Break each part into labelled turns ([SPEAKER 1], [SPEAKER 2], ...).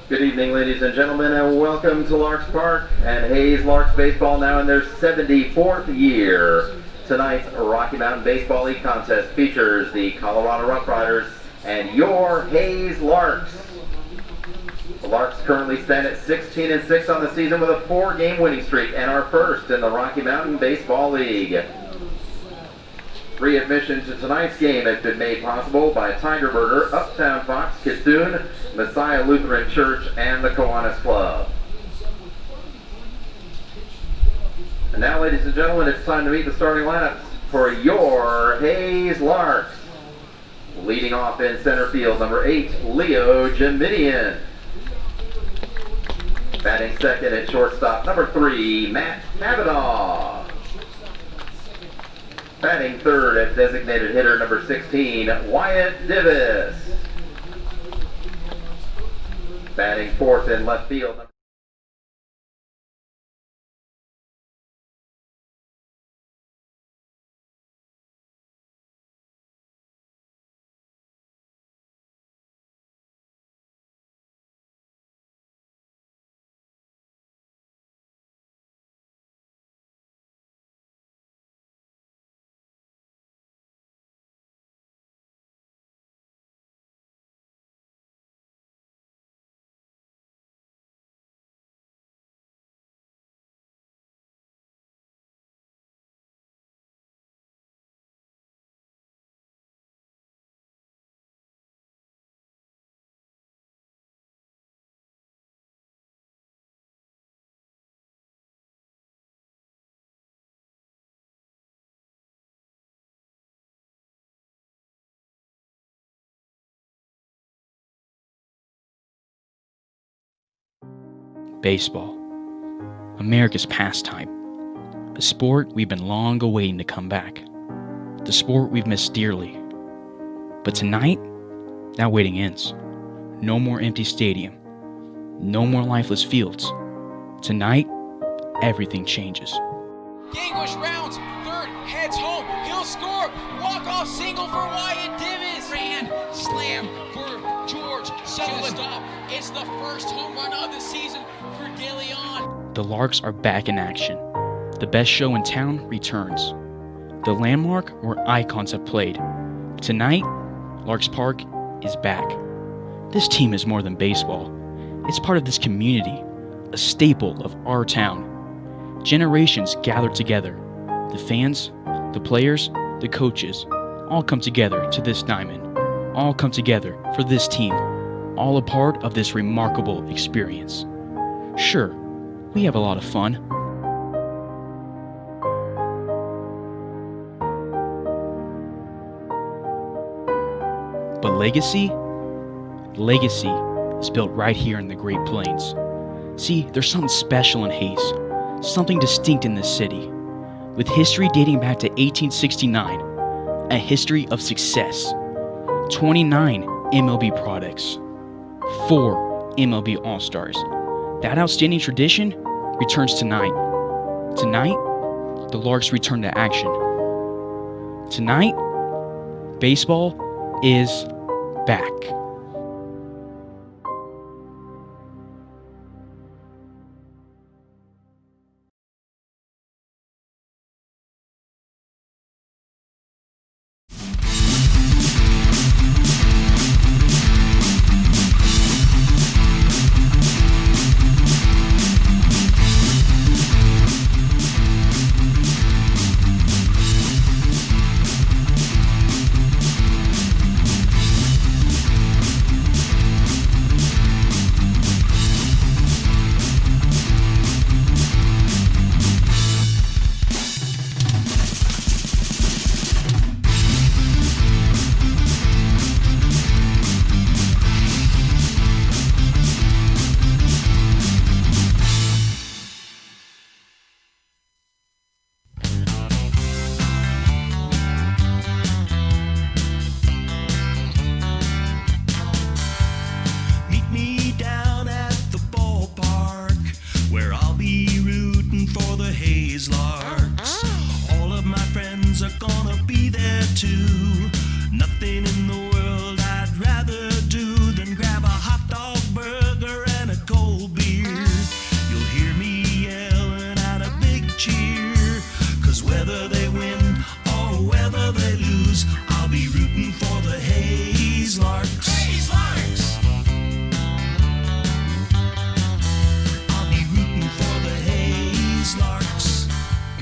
[SPEAKER 1] Good evening, ladies and gentlemen, and welcome to Larks Park and Hayes Larks Baseball, now in their 74th year. Tonight's Rocky Mountain Baseball League contest features the Colorado RoughRiders and your Hayes Larks. The Larks currently stand at 16-6 on the season with a 4-game winning streak and are first in the Rocky Mountain Baseball League. Free admission to tonight's game has been made possible by Tiger Burger, Uptown Fox, Kitsoon, Messiah Lutheran Church, and the Kiwanis Club. And now, ladies and gentlemen, it's time to meet the starting lineups for your Hayes Larks. Leading off in center field, number 8, Leo Jamidian. Batting second at shortstop, number 3, Matt Kavanaugh. Batting third at designated hitter, number 16, Wyatt Divis. Batting fourth in left field,
[SPEAKER 2] Baseball, America's pastime, a sport we've been long awaiting to come back, the sport we've missed dearly. But tonight, that waiting ends. No more empty stadium, no more lifeless fields. Tonight, everything changes.
[SPEAKER 3] English rounds, third, heads home, he'll score, walk-off single for Wyatt Divis, grand slam for George Sutherland. It's the first home run of the season for DeLeon.
[SPEAKER 2] The Larks are back in action. The best show in town returns. The landmark where icons have played. Tonight, Larks Park is back. This team is more than baseball. It's part of this community, a staple of our town. Generations gather together. The fans, the players, the coaches, all come together to this diamond. All come together for this team. All a part of this remarkable experience. Sure, we have a lot of fun. But legacy is built right here in the Great Plains. See, there's something special in Hayes, something distinct in this city. With history dating back to 1869, a history of success, 29 MLB products, 4 MLB All-Stars. That outstanding tradition returns tonight. Tonight, the Larks return to action. Tonight, baseball is back.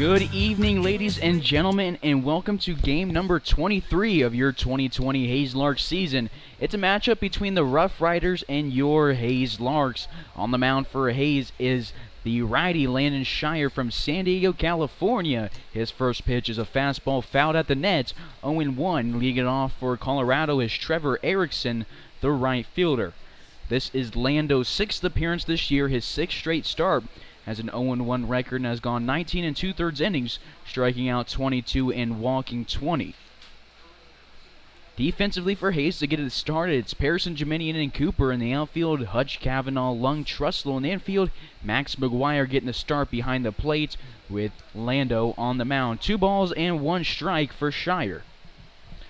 [SPEAKER 2] Good evening, ladies and gentlemen, and welcome to game number 23 of your 2020 Hayes Larks season. It's a matchup between the RoughRiders and your Hayes Larks. On the mound for Hayes is the righty Landon Shire from San Diego, California. His first pitch is a fastball fouled at the net. 0-1. Leading it off for Colorado is Trevor Erickson, the right fielder. This is Lando's 6th appearance this year, his 6th straight start. Has an 0-1 record and has gone 19 2/3 innings, striking out 22 and walking 20. Defensively for Hayes to get it started, it's Pearson, Jeminian, and Cooper in the outfield, Hutch, Kavanaugh, Lung, Trustlow in the infield, Max McGuire getting the start behind the plate with Lando on the mound. 2 balls and 1 strike for Shire.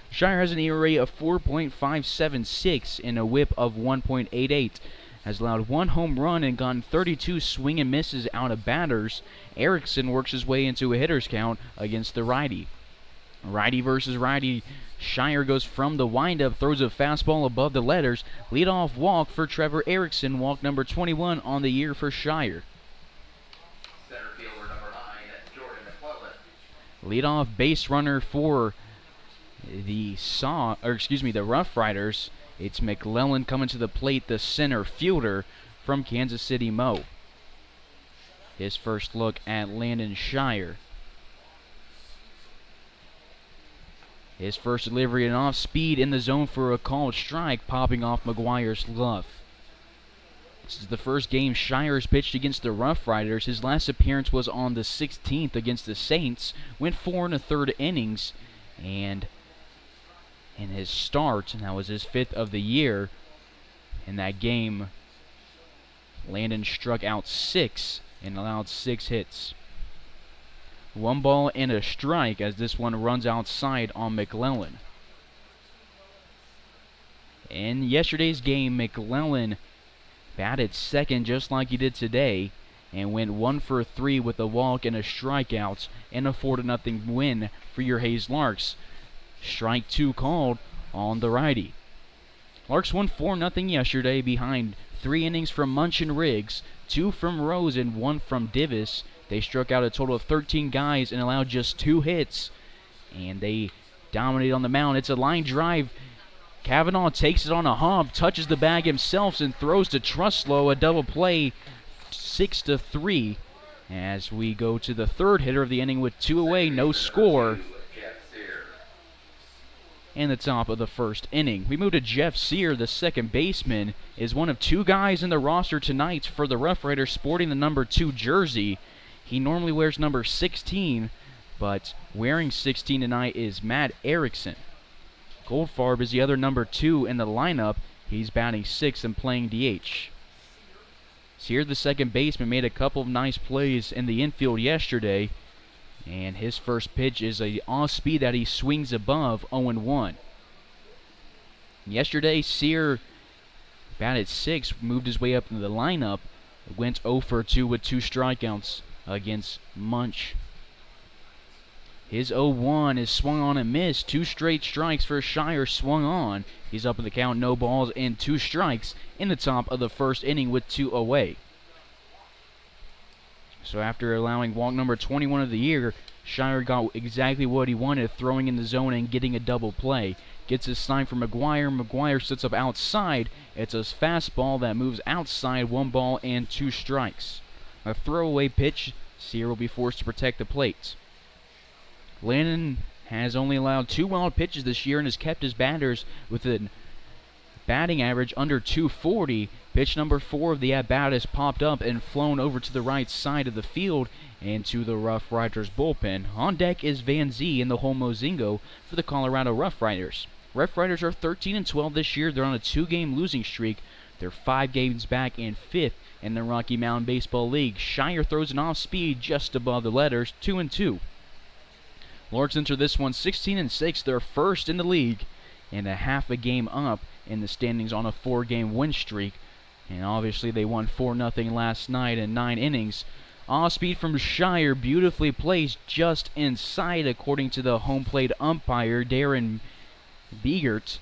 [SPEAKER 2] Shire has an ERA of 4.576 and a whip of 1.88. Has allowed 1 home run and gotten 32 swing and misses out of batters. Erickson works his way into a hitter's count against the righty. Righty versus righty. Shire goes from the windup, throws a fastball above the letters. Leadoff walk for Trevor Erickson, walk number 21 on the year for Shire.
[SPEAKER 1] Center fielder number 9, Jordan McClellan.
[SPEAKER 2] Leadoff base runner for the RoughRiders. It's McClellan coming to the plate, the center fielder from Kansas City Mo. His first look at Landon Shire. His first delivery and off speed in the zone for a called strike, popping off McGuire's glove. This is the first game Shire has pitched against the RoughRiders. His last appearance was on the 16th against the Saints. Went 4 1/3 innings, and in his start, and that was his 5th of the year. In that game, Landon struck out 6 and allowed 6 hits. 1 ball and a strike as this one runs outside on McClellan. In yesterday's game, McClellan batted second just like he did today and went 1 for 3 with a walk and a strikeout and a 4-0 win for your Hayes Larks. Strike 2 called on the righty. Larks won 4-0 yesterday behind 3 innings from Munch and Riggs, 2 from Rose and 1 from Divis. They struck out a total of 13 guys and allowed just 2 hits, and they dominated on the mound. It's a line drive. Kavanaugh takes it on a hop, touches the bag himself, and throws to Trustlow, a double play, 6-3. As we go to the 3rd hitter of the inning with 2 away, no score. In the top of the 1st inning, we move to Jeff Sear, the second baseman, is one of 2 guys in the roster tonight for the RoughRiders sporting the number 2 jersey. He normally wears number 16, but wearing 16 tonight is Matt Erickson. Goldfarb is the other number 2 in the lineup. He's batting 6th and playing DH. Sear, the second baseman, made a couple of nice plays in the infield yesterday. And his first pitch is a off-speed that he swings above, 0-1. Yesterday, Sear batted 6, moved his way up into the lineup, went 0 for 2 with 2 strikeouts against Munch. His 0-1 is swung on and missed. 2 straight strikes for Shire swung on. He's up in the count, no balls and 2 strikes in the top of the 1st inning with 2 away. So after allowing walk number 21 of the year, Shire got exactly what he wanted, throwing in the zone and getting a double play. Gets his sign from McGuire. McGuire sits up outside. It's a fastball that moves outside, 1 ball and 2 strikes. A throwaway pitch. Sear will be forced to protect the plate. Landon has only allowed 2 wild pitches this year and has kept his batters with a batting average under 240. Pitch number 4 of the at-bat has popped up and flown over to the right side of the field and to the RoughRiders bullpen. On deck is Van Zee and the whole Mozingo for the Colorado RoughRiders. RoughRiders are 13-12 this year. They're on a 2-game losing streak. They're 5 games back and 5th in the Rocky Mountain Baseball League. Shire throws an off-speed just above the letters, 2-2. Larks enter this one 16-6. They're 1st in the league and a half a game up in the standings on a 4-game win streak. And obviously they won 4-0 last night in 9 innings. Off-speed from Shire, beautifully placed just inside according to the home plate umpire, Darren Biegert.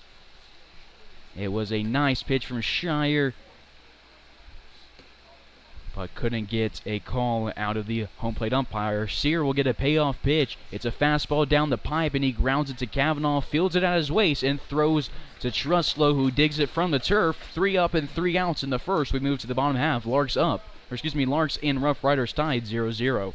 [SPEAKER 2] It was a nice pitch from Shire, but couldn't get a call out of the home plate umpire. Sear will get a payoff pitch. It's a fastball down the pipe, and he grounds it to Kavanaugh, fields it at his waist, and throws to Truslow, who digs it from the turf. 3 up and 3 outs in the first. We move to the bottom half. Larks and RoughRiders tied 0-0.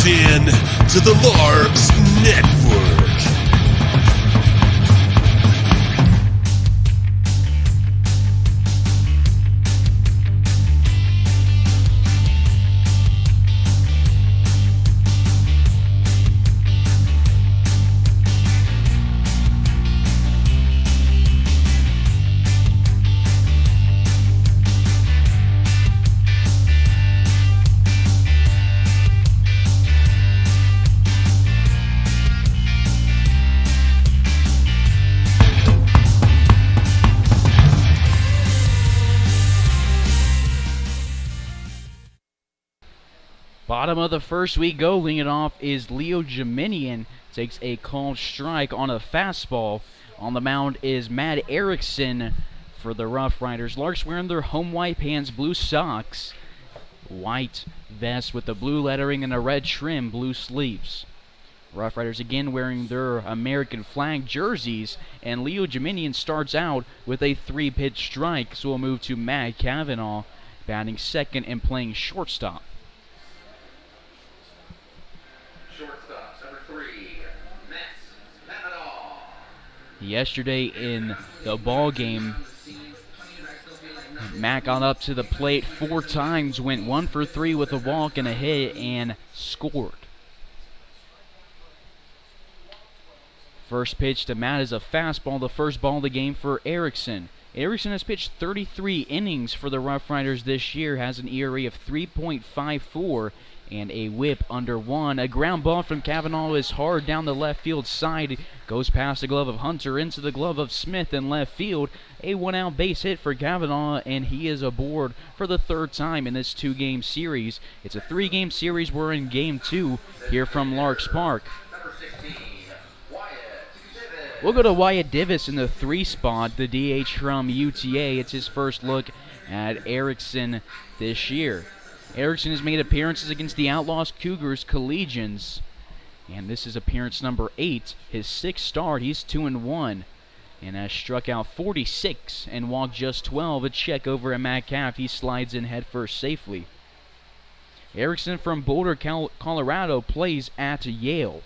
[SPEAKER 4] In to the Larks Network.
[SPEAKER 2] Bottom of the first we go. Leading it off is Leo Jeminian. Takes a called strike on a fastball. On the mound is Matt Erickson for the RoughRiders. Larks wearing their home white pants, blue socks, white vest with the blue lettering and a red trim, blue sleeves. RoughRiders again wearing their American flag jerseys, and Leo Jeminian starts out with a 3-pitch strike, so we'll move to Matt Kavanaugh batting second and playing shortstop.
[SPEAKER 1] Shortstop, number 3, Matt Kavanaugh.
[SPEAKER 2] Yesterday in the ball game, Matt got up to the plate 4 times, went 1 for 3 with a walk and a hit, and scored. First pitch to Matt is a fastball, the first ball of the game for Erickson. Erickson has pitched 33 innings for the RoughRiders this year, has an ERA of 3.54 and a whip under 1. A ground ball from Kavanaugh is hard down the left field side, goes past the glove of Hunter into the glove of Smith in left field. A 1-out base hit for Kavanaugh, and he is aboard for the 3rd time in this 2-game series. It's a 3-game series. We're in game 2 here from Larks Park. We'll go to Wyatt Divis in the 3 spot, the DH from UTA. It's his first look at Erickson this year. Erickson has made appearances against the Outlaws, Cougars, Collegians, and this is appearance number 8. His 6th start, he's 2-1, and has struck out 46 and walked just 12. A check over at Matt Caff. He slides in headfirst safely. Erickson from Boulder, Colorado, plays at Yale.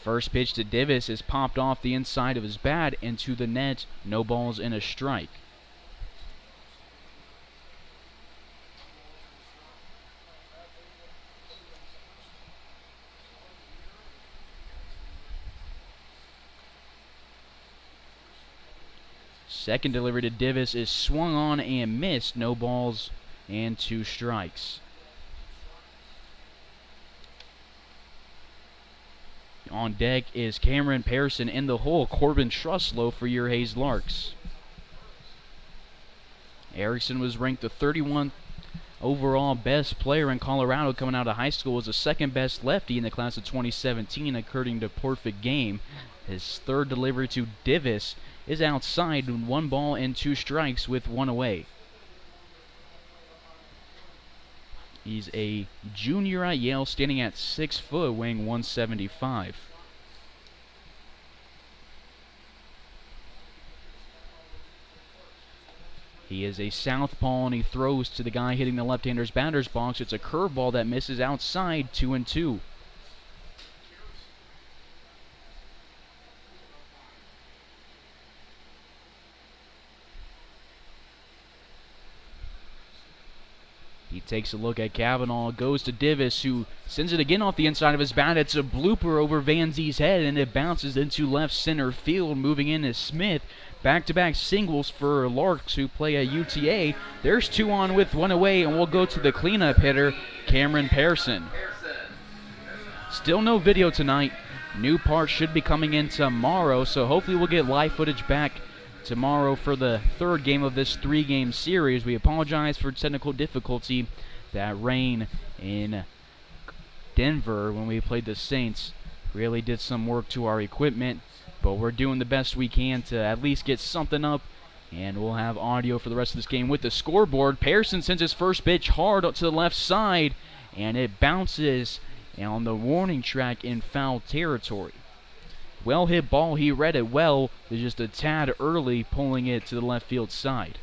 [SPEAKER 2] First pitch to Divis is popped off the inside of his bat into the net. No balls and a strike. Second delivery to Divis is swung on and missed. No balls and 2 strikes. On deck is Cameron Pearson in the hole. Corbin Truslow for your Hayes Larks. Erickson was ranked the 31st overall best player in Colorado coming out of high school. Was the second best lefty in the class of 2017 according to Perfect Game. His third delivery to Divis is outside, 1 ball and 2 strikes with 1 away. He's a junior at Yale, standing at 6 foot, weighing 175. He is a southpaw, and he throws to the guy hitting the left-hander's batter's box. It's a curveball that misses outside, 2-2. He takes a look at Cavanaugh, goes to Divis, who sends it again off the inside of his bat. It's a blooper over Van Zie's head, and it bounces into left center field. Moving in is Smith. Back-to-back singles for Larks, who play at UTA. There's 2 on with 1 away, and we'll go to the cleanup hitter, Cameron Pearson. Still no video tonight. New parts should be coming in tomorrow, so hopefully we'll get live footage back tomorrow for the 3rd game of this 3-game series. We apologize for technical difficulty. That rain in Denver when we played the Saints really did some work to our equipment, but we're doing the best we can to at least get something up, and we'll have audio for the rest of this game with the scoreboard. Pearson sends his first pitch hard to the left side, and it bounces on the warning track in foul territory. Well hit ball, he read it well. There's just a tad early, pulling it to the left field side.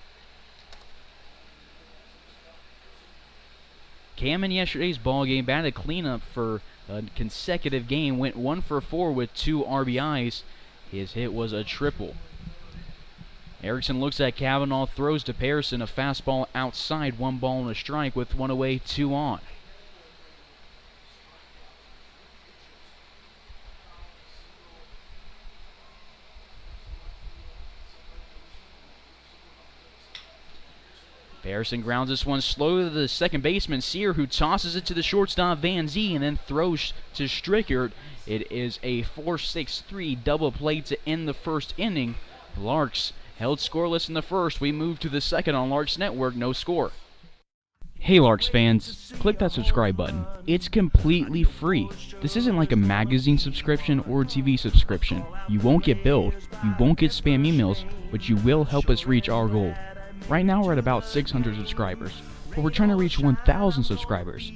[SPEAKER 2] Cam in yesterday's ball game batted cleanup for a consecutive game, went 1 for 4 with 2 RBIs. His hit was a triple. Erickson looks at Cavanaugh, throws to Pearson, a fastball outside, 1 ball and a strike with 1 away, 2 on. Pearson grounds this one slow to the second baseman, Sear, who tosses it to the shortstop, Van Zie, and then throws to Strickert. It is a 4-6-3 double play to end the first inning. Larks held scoreless in the first. We move to the second on Larks Network, no score. Hey Larks fans, click that subscribe button. It's completely free. This isn't like a magazine subscription or a TV subscription. You won't get billed, you won't get spam emails, but you will help us reach our goal. Right now we're at about 600 subscribers, but we're trying to reach 1,000 subscribers.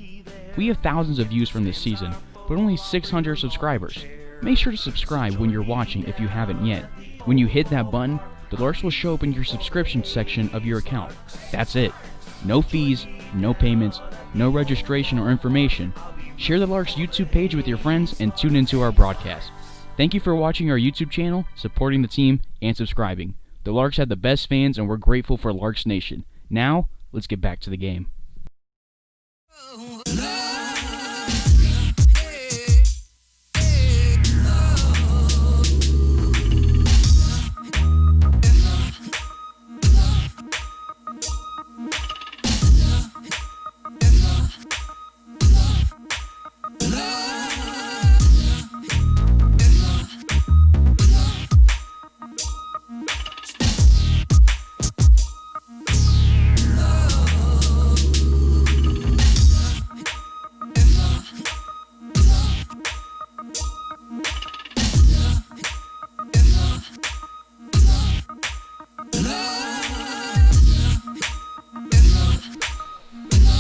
[SPEAKER 2] We have thousands of views from this season, but only 600 subscribers. Make sure to subscribe when you're watching if you haven't yet. When you hit that button, the Larks will show up in your subscription section of your account. That's it. No fees, no payments, no registration or information. Share the Larks YouTube page with your friends and tune into our broadcast. Thank you for watching our YouTube channel, supporting the team, and subscribing. The Larks have the best fans, and we're grateful for Larks Nation. Now, let's get back to the game.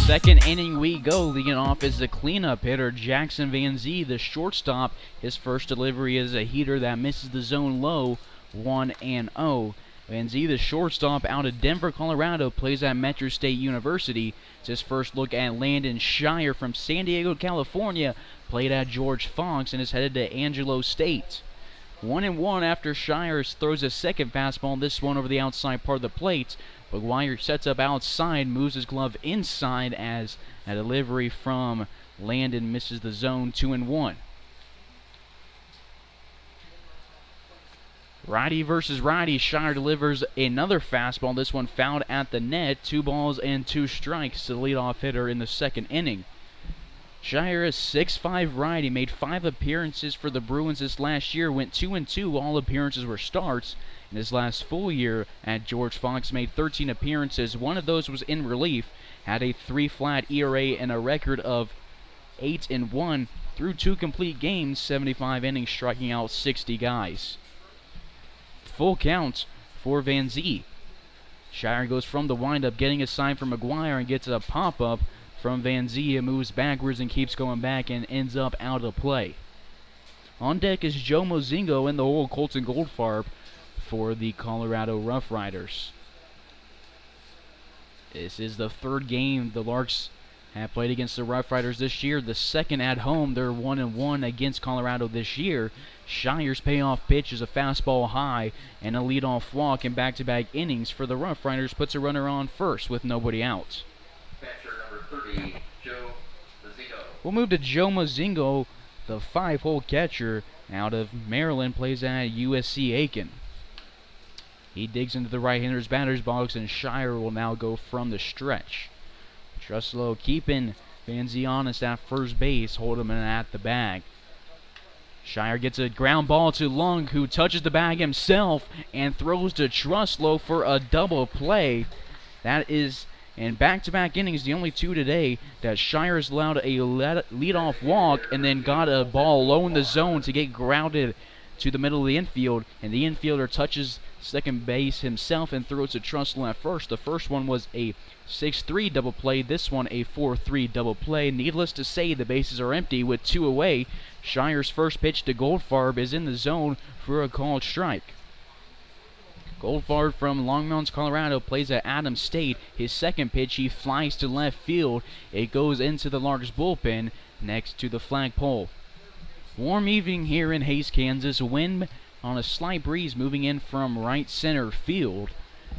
[SPEAKER 2] Second inning we go. Leading off is the cleanup hitter, Jackson Van Zie, the shortstop. His first delivery is a heater that misses the zone low, 1-0. Van Zie, the shortstop out of Denver, Colorado, plays at Metro State University. It's his first look at Landon Shire from San Diego, California, played at George Fox and is headed to Angelo State. 1-1 after Shire throws a second fastball, this one over the outside part of the plate. McGuire sets up outside, moves his glove inside as a delivery from Landon misses the zone, 2-1. Righty versus righty. Shire delivers another fastball. This one fouled at the net. 2 balls and 2 strikes to the leadoff hitter in the second inning. Shire, a 6'5" righty, made 5 appearances for the Bruins this last year, went 2-2. All appearances were starts. In his last full year at George Fox, made 13 appearances. 1 of those was in relief, had a 3-flat ERA and a record of 8-1 through 2 complete games, 75 innings, striking out 60 guys. Full count for Van Zee. Shire goes from the windup, getting a sign from McGuire, and gets a pop-up from Van Zee. It moves backwards and keeps going back and ends up out of play. On deck is Joe Mozingo in the hole, Colton Goldfarb for the Colorado RoughRiders. This is the 3rd game the Larks have played against the RoughRiders this year. The 2nd at home. They're 1-1 against Colorado this year. Shire's payoff pitch is a fastball high and a leadoff walk in back-to-back innings for the RoughRiders. Puts a runner on first with nobody out.
[SPEAKER 1] Catcher number 30, Joe Mozingo.
[SPEAKER 2] We'll move to Joe Mozingo, the 5-hole catcher out of Maryland, plays at USC Aiken. He digs into the right-hander's batter's box, and Shire will now go from the stretch. Truslow keeping Van Zee honest at first base, holding him at the bag. Shire gets a ground ball to Lung, who touches the bag himself and throws to Truslow for a double play. That is, in back-to-back innings, the only 2 today, that Shire has allowed a leadoff walk and then got a ball low in the zone to get grounded to the middle of the infield, and the infielder touches second base himself and throws to Truslow at first. The first one was a 6-3 double play. This one a 4-3 double play. Needless to say, the bases are empty with 2 away. Shire's first pitch to Goldfarb is in the zone for a called strike. Goldfarb from Longmounts, Colorado, plays at Adams State. His second pitch, he flies to left field. It goes into the Larks bullpen next to the flagpole. Warm evening here in Hays, Kansas. Wind on a slight breeze moving in from right center field.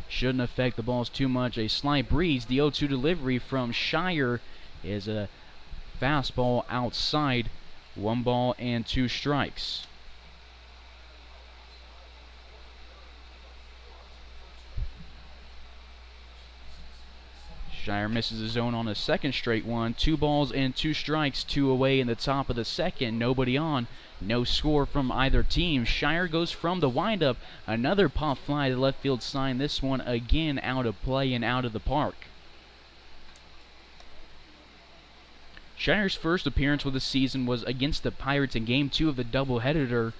[SPEAKER 2] Shouldn't affect the balls too much. A slight breeze. The 0-2 delivery from Shire is a fastball outside. 1 ball and 2 strikes. Shire misses the zone on a second straight one. 2 balls and 2 strikes, 2 away in the top of the second. Nobody on. No score from either team. Shire goes from the windup. Another pop fly to left field sign. This one again out of play and out of the park. Shire's first appearance of the season was against the Pirates in Game 2 of the doubleheader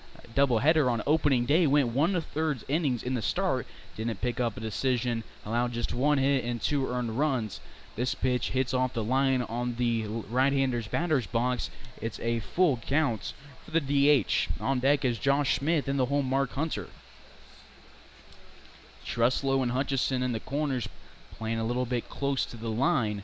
[SPEAKER 2] on opening day. Went 1 1/3 innings in the start. Didn't pick up a decision. Allowed just 1 hit and 2 earned runs. This pitch hits off the line on the right-hander's batter's box. It's a full count for the DH. On deck is Josh Smith in the home, Mark Hunter. Truslow and Hutchison in the corners, playing a little bit close to the line.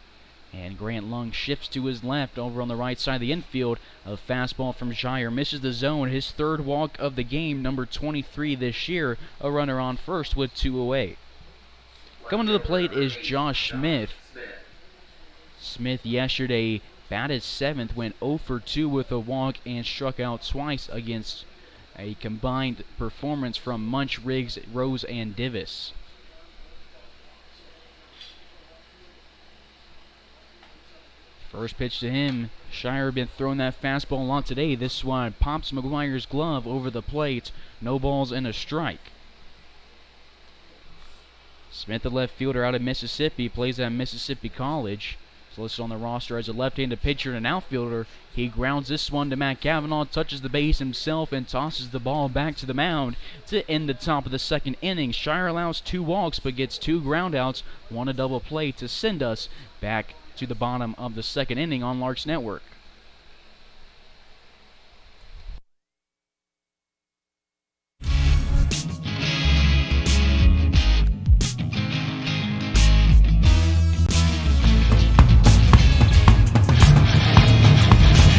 [SPEAKER 2] And Grant Lung shifts to his left over on the right side of the infield. A fastball from Shire misses the zone. His 3rd walk of the game, number 23 this year. A runner on first with 2 away. Coming to the plate is Josh Smith. Smith yesterday batted 7th, went 0 for 2 with a walk and struck out twice against a combined performance from Munch, Riggs, Rose, and Divis. First pitch to him. Shire been throwing that fastball a lot today. This one pops McGuire's glove over the plate. No balls and a strike. Smith, the left fielder out of Mississippi, plays at Mississippi College. He's listed on the roster as a left-handed pitcher and an outfielder. He grounds this one to Matt Cavanaugh, touches the base himself, and tosses the ball back to the mound to end the top of the second inning. Shire allows 2 walks but gets 2 groundouts, 1 a double play to send us back to the bottom of the second inning on Larks Network.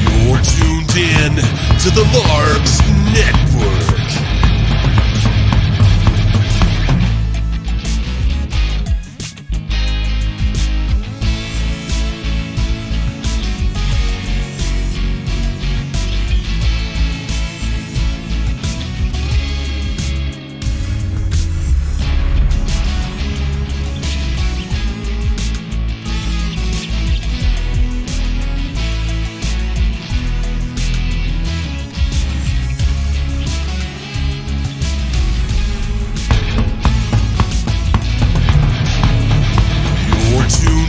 [SPEAKER 4] You're tuned in to the Larks Network.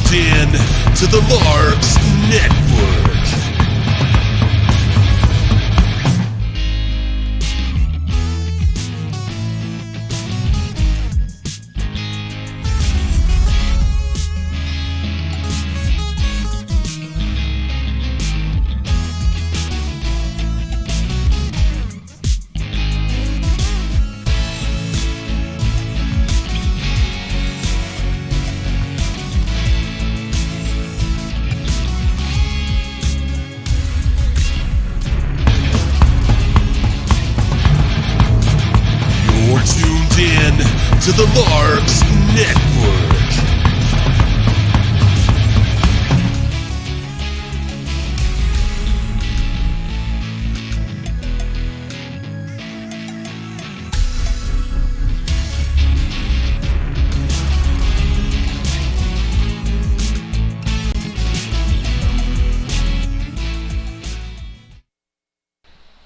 [SPEAKER 4] tuned in to the Larks Network. You're tuned in to the Larks Network.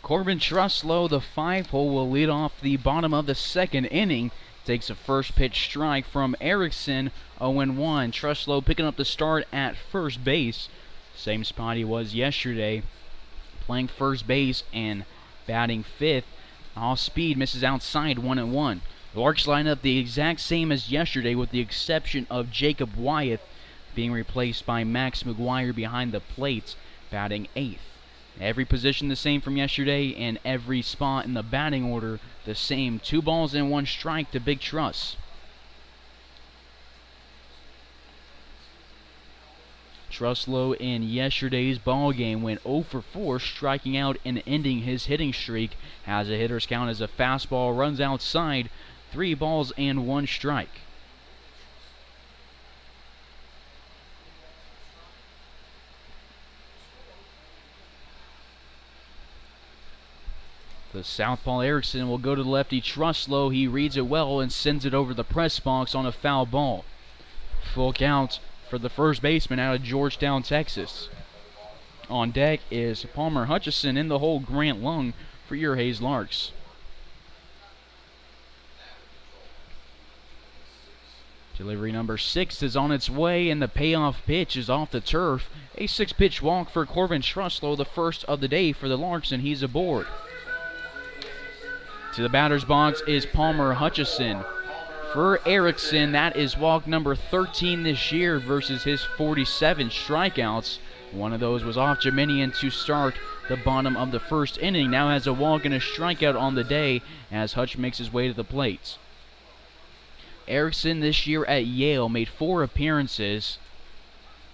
[SPEAKER 2] Corbin Truslow, the 5-hole, will lead off the bottom of the second inning. Takes a first pitch strike from Erickson, 0-1. Truslow picking up the start at first base. Same spot he was yesterday, playing first base and batting fifth. Off speed, misses outside, 1-1. The Larks line up the exact same as yesterday, with the exception of Jacob Wyeth being replaced by Max McGuire behind the plate, batting eighth. Every position the same from yesterday, and every spot in the batting order the same. 2 balls and 1 strike to Big Truss. Truslow in yesterday's ball game went 0 for 4, striking out and ending his hitting streak. Has a hitter's count as a fastball runs outside. 3 balls and 1 strike. The southpaw Erickson will go to the lefty Truslow. He reads it well and sends it over the press box on a foul ball. Full count for the first baseman out of Georgetown, Texas. On deck is Palmer Hutchison in the hole, Grant Lung for your Hayes Larks. Delivery number 6 is on its way, and the payoff pitch is off the turf. A 6-pitch walk for Corbin Truslow, the first of the day for the Larks, and he's aboard. To the batter's box is Palmer Hutchison. For Erickson, that is walk number 13 this year versus his 47 strikeouts. One of those was off Jeminian to start the bottom of the first inning. Now has a walk and a strikeout on the day as Hutch makes his way to the plate. Erickson this year at Yale made 4 appearances,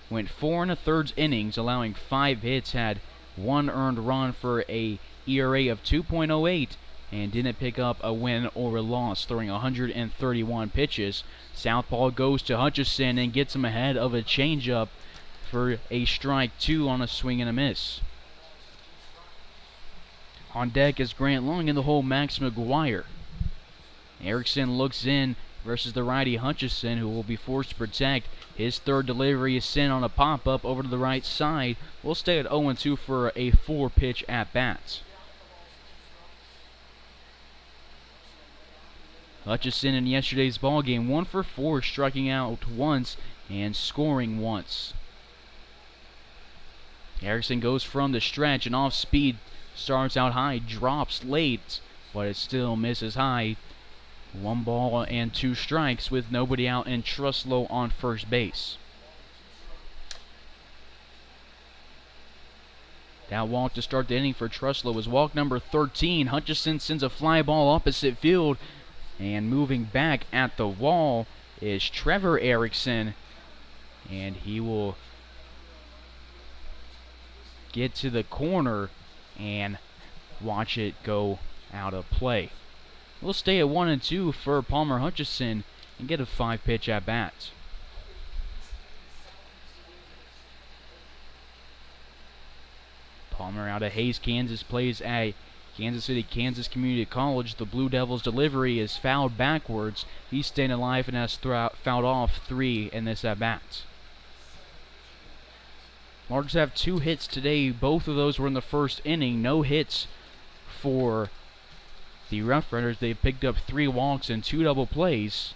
[SPEAKER 2] went 4 1/3 innings, allowing 5 hits, had 1 earned run for a ERA of 2.08. and didn't pick up a win or a loss, throwing 131 pitches. Southpaw goes to Hutchison and gets him ahead of a changeup for a strike 2 on a swing and a miss. On deck is Grant Lung in the hole, Max McGuire. Erickson looks in versus the righty Hutchison, who will be forced to protect. His third delivery is sent on a pop-up over to the right side. We'll stay at 0-2 for a 4-pitch at-bat. Hutchison in yesterday's ball game 1 for 4, striking out once and scoring once. Erickson goes from the stretch and off speed, starts out high, drops late, but it still misses high. 1 ball and 2 strikes with nobody out and Truslow on first base. That walk to start the inning for Truslow was walk number 13. Hutchison sends a fly ball opposite field. And moving back at the wall is Trevor Erickson. And he will get to the corner and watch it go out of play. We'll stay at 1-2 for Palmer Hutchison and get a 5-pitch at bat. Palmer out of Hayes, Kansas, plays at Kansas City, Kansas Community College. The Blue Devils' delivery is fouled backwards. He's staying alive and has fouled off 3 in this at-bat. Larks have 2 hits today. Both of those were in the first inning. No hits for the RoughRiders. They picked up 3 walks and 2 double plays.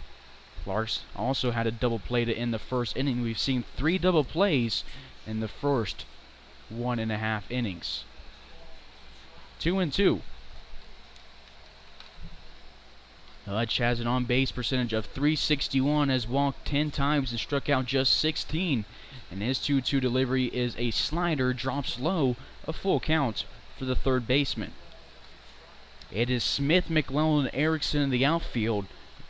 [SPEAKER 2] Larks also had a double play to end the first inning. We've seen 3 double plays in the first 1.5 innings. 2-2. Hutch has an on-base percentage of .361, has walked 10 times and struck out just 16. And his 2-2 delivery is a slider, drops low, a full count for the third baseman. It is Smith, McClellan, Erickson in the outfield.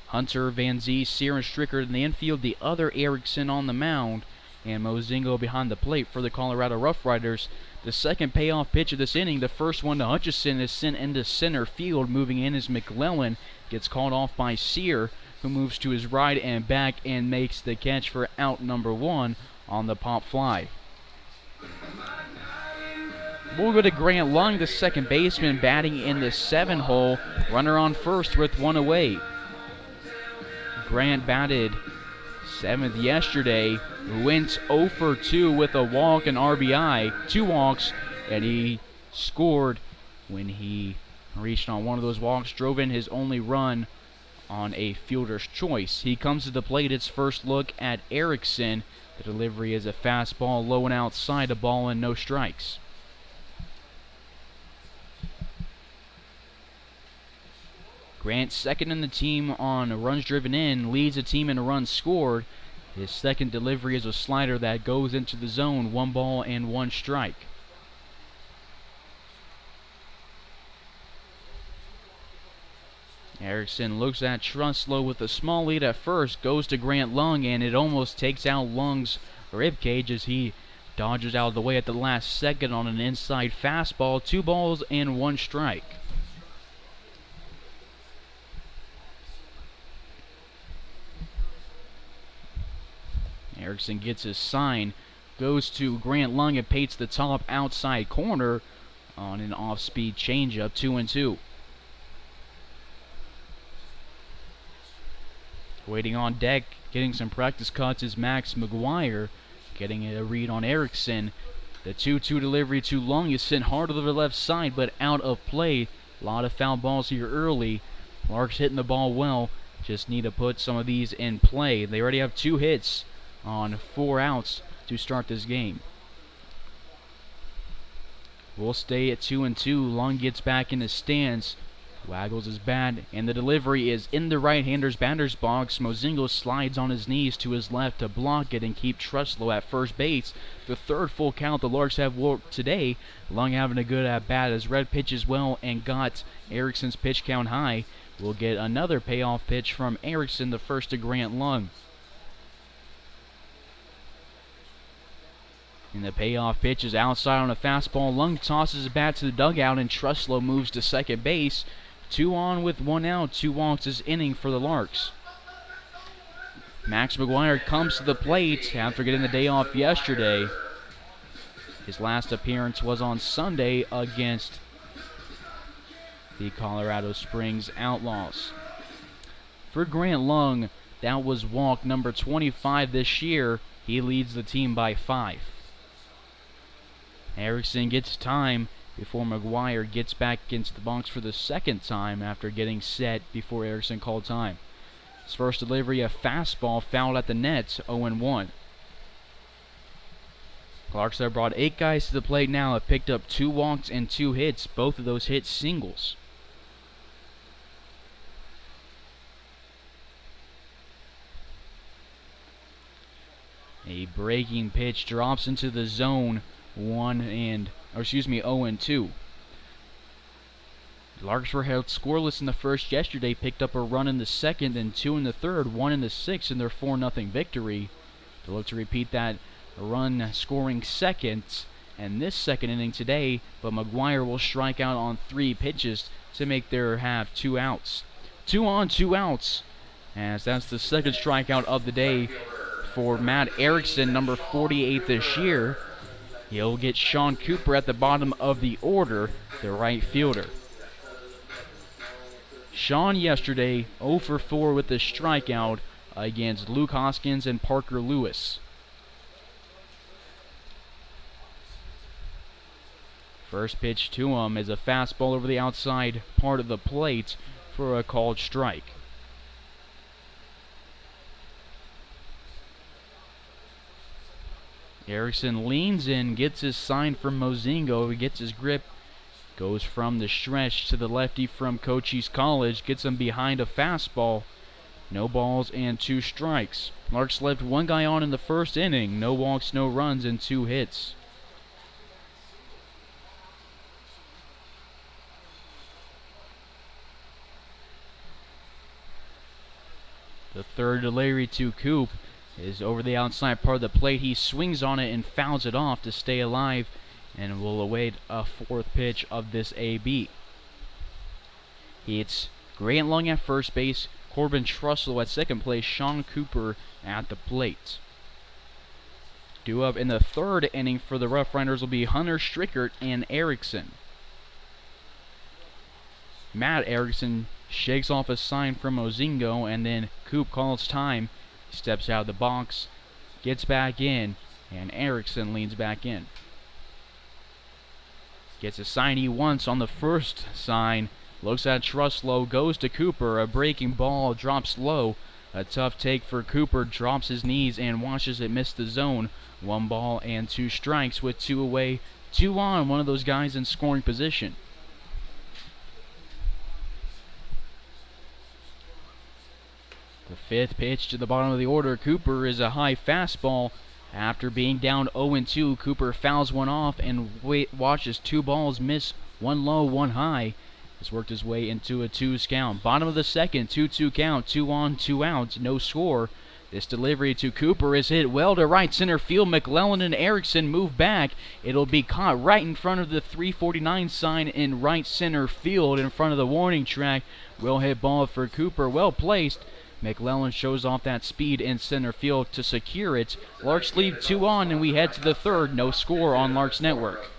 [SPEAKER 2] Hunter, Van Zee, Sear, and Stricker in the infield. The other Erickson on the mound. And Mozingo behind the plate for the Colorado RoughRiders. The second payoff pitch of this inning, the first one to Hutchison, is sent into center field. Moving in is McClellan. Gets called off by Sear, who moves to his right and back and makes the catch for out number 1 on the pop fly. We'll go to Grant Lung, the second baseman, batting in the 7 hole. Runner on first with 1 away. Grant batted 7th yesterday. Went 0 for 2 with a walk and RBI. 2 walks, and he scored when he reached on one of those walks. Drove in his only run on a fielder's choice. He comes to the plate. It's first look at Erickson. The delivery is a fastball low and outside, a ball and no strikes. Grant second in the team on runs driven in, leads the team in runs scored. His second delivery is a slider that goes into the zone, 1 ball and 1 strike. Erickson looks at Truslow with a small lead at first, goes to Grant Lung, and it almost takes out Lung's ribcage as he dodges out of the way at the last second on an inside fastball. 2 balls and 1 strike. Erickson gets his sign, goes to Grant Lung and paints the top outside corner on an off-speed changeup. 2-2. Waiting on deck, getting some practice cuts is Max McGuire, getting a read on Erickson. The 2-2 delivery to Lung is sent hard to the left side, but out of play. A lot of foul balls here early. Larks hitting the ball well. Just need to put some of these in play. They already have 2 hits on 4 outs to start this game. We'll stay at 2-2. Lung gets back in his stance, waggles his bat, and the delivery is in the right-hander's batter's box. Mozingo slides on his knees to his left to block it and keep Truslow at first base. The third full count the Larks have worked today. Lung having a good at-bat as Red pitches well and got Erickson's pitch count high. We'll get another payoff pitch from Erickson, the first to Grant Lung. And the payoff pitch is outside on a fastball. Lung tosses his bat to the dugout, and Truslow moves to second base. 2 on with 1 out. 2 walks this inning for the Larks. Max McGuire comes to the plate after getting the day off yesterday. His last appearance was on Sunday against the Colorado Springs Outlaws. For Grant Lung, that was walk number 25 this year. He leads the team by 5. Erickson gets time before McGuire gets back into the box for the second time after getting set before Erickson called time. His first delivery, a fastball fouled at the net, 0-1. Larks have brought 8 guys to the plate now, have picked up 2 walks and 2 hits, both of those hits singles. A breaking pitch drops into the zone, 0-2. Larks were held scoreless in the first yesterday, picked up a run in the second and 2 in the third, 1 in the sixth in their 4-0 victory. They look to repeat that run scoring second and this second inning today, but McGuire will strike out on 3 pitches to make their have 2 outs. 2 on, 2 outs, as that's the second strikeout of the day for Matt Erickson, number 48 this year. He'll get Sean Cooper at the bottom of the order, the right fielder. Sean yesterday 0 for 4 with a strikeout against Luke Hoskins and Parker Lewis. First pitch to him is a fastball over the outside part of the plate for a called strike. Erickson leans in, gets his sign from Mozingo. He gets his grip, goes from the stretch to the lefty from Cochise College, gets him behind a fastball. No balls and 2 strikes. Larks left one guy on in the first inning. No walks, no runs, and 2 hits. The third delivery to Coop is over the outside part of the plate. He swings on it and fouls it off to stay alive, and will await a 4th pitch of this AB. It's Grant Long at first base, Corbin Trussell at second place, Sean Cooper at the plate. Due up in the 3rd inning for the RoughRiders will be Hunter Strickert and Erickson. Matt Erickson shakes off a sign from Mozingo, and then Coop calls time, steps out of the box, gets back in, and Erickson leans back in. Gets a sign he wants on the first sign, looks at Truslow, goes to Cooper, a breaking ball, drops low. A tough take for Cooper, drops his knees and watches it miss the zone. 1 ball and 2 strikes with 2 away, 2 on, one of those guys in scoring position. The 5th pitch to the bottom of the order, Cooper, is a high fastball. After being down 0-2, Cooper fouls one off and watches 2 balls miss, 1 low, 1 high. Has worked his way into a 2's count. Bottom of the 2nd, 2-2 count, 2 on, 2 outs, no score. This delivery to Cooper is hit well to right center field. McClellan and Erickson move back. It'll be caught right in front of the 349 sign in right center field, in front of the warning track. Well hit ball for Cooper, well placed. McClellan shows off that speed in center field to secure it. Larks leave 2 on, and we head to the 3rd. No score on Larks Network.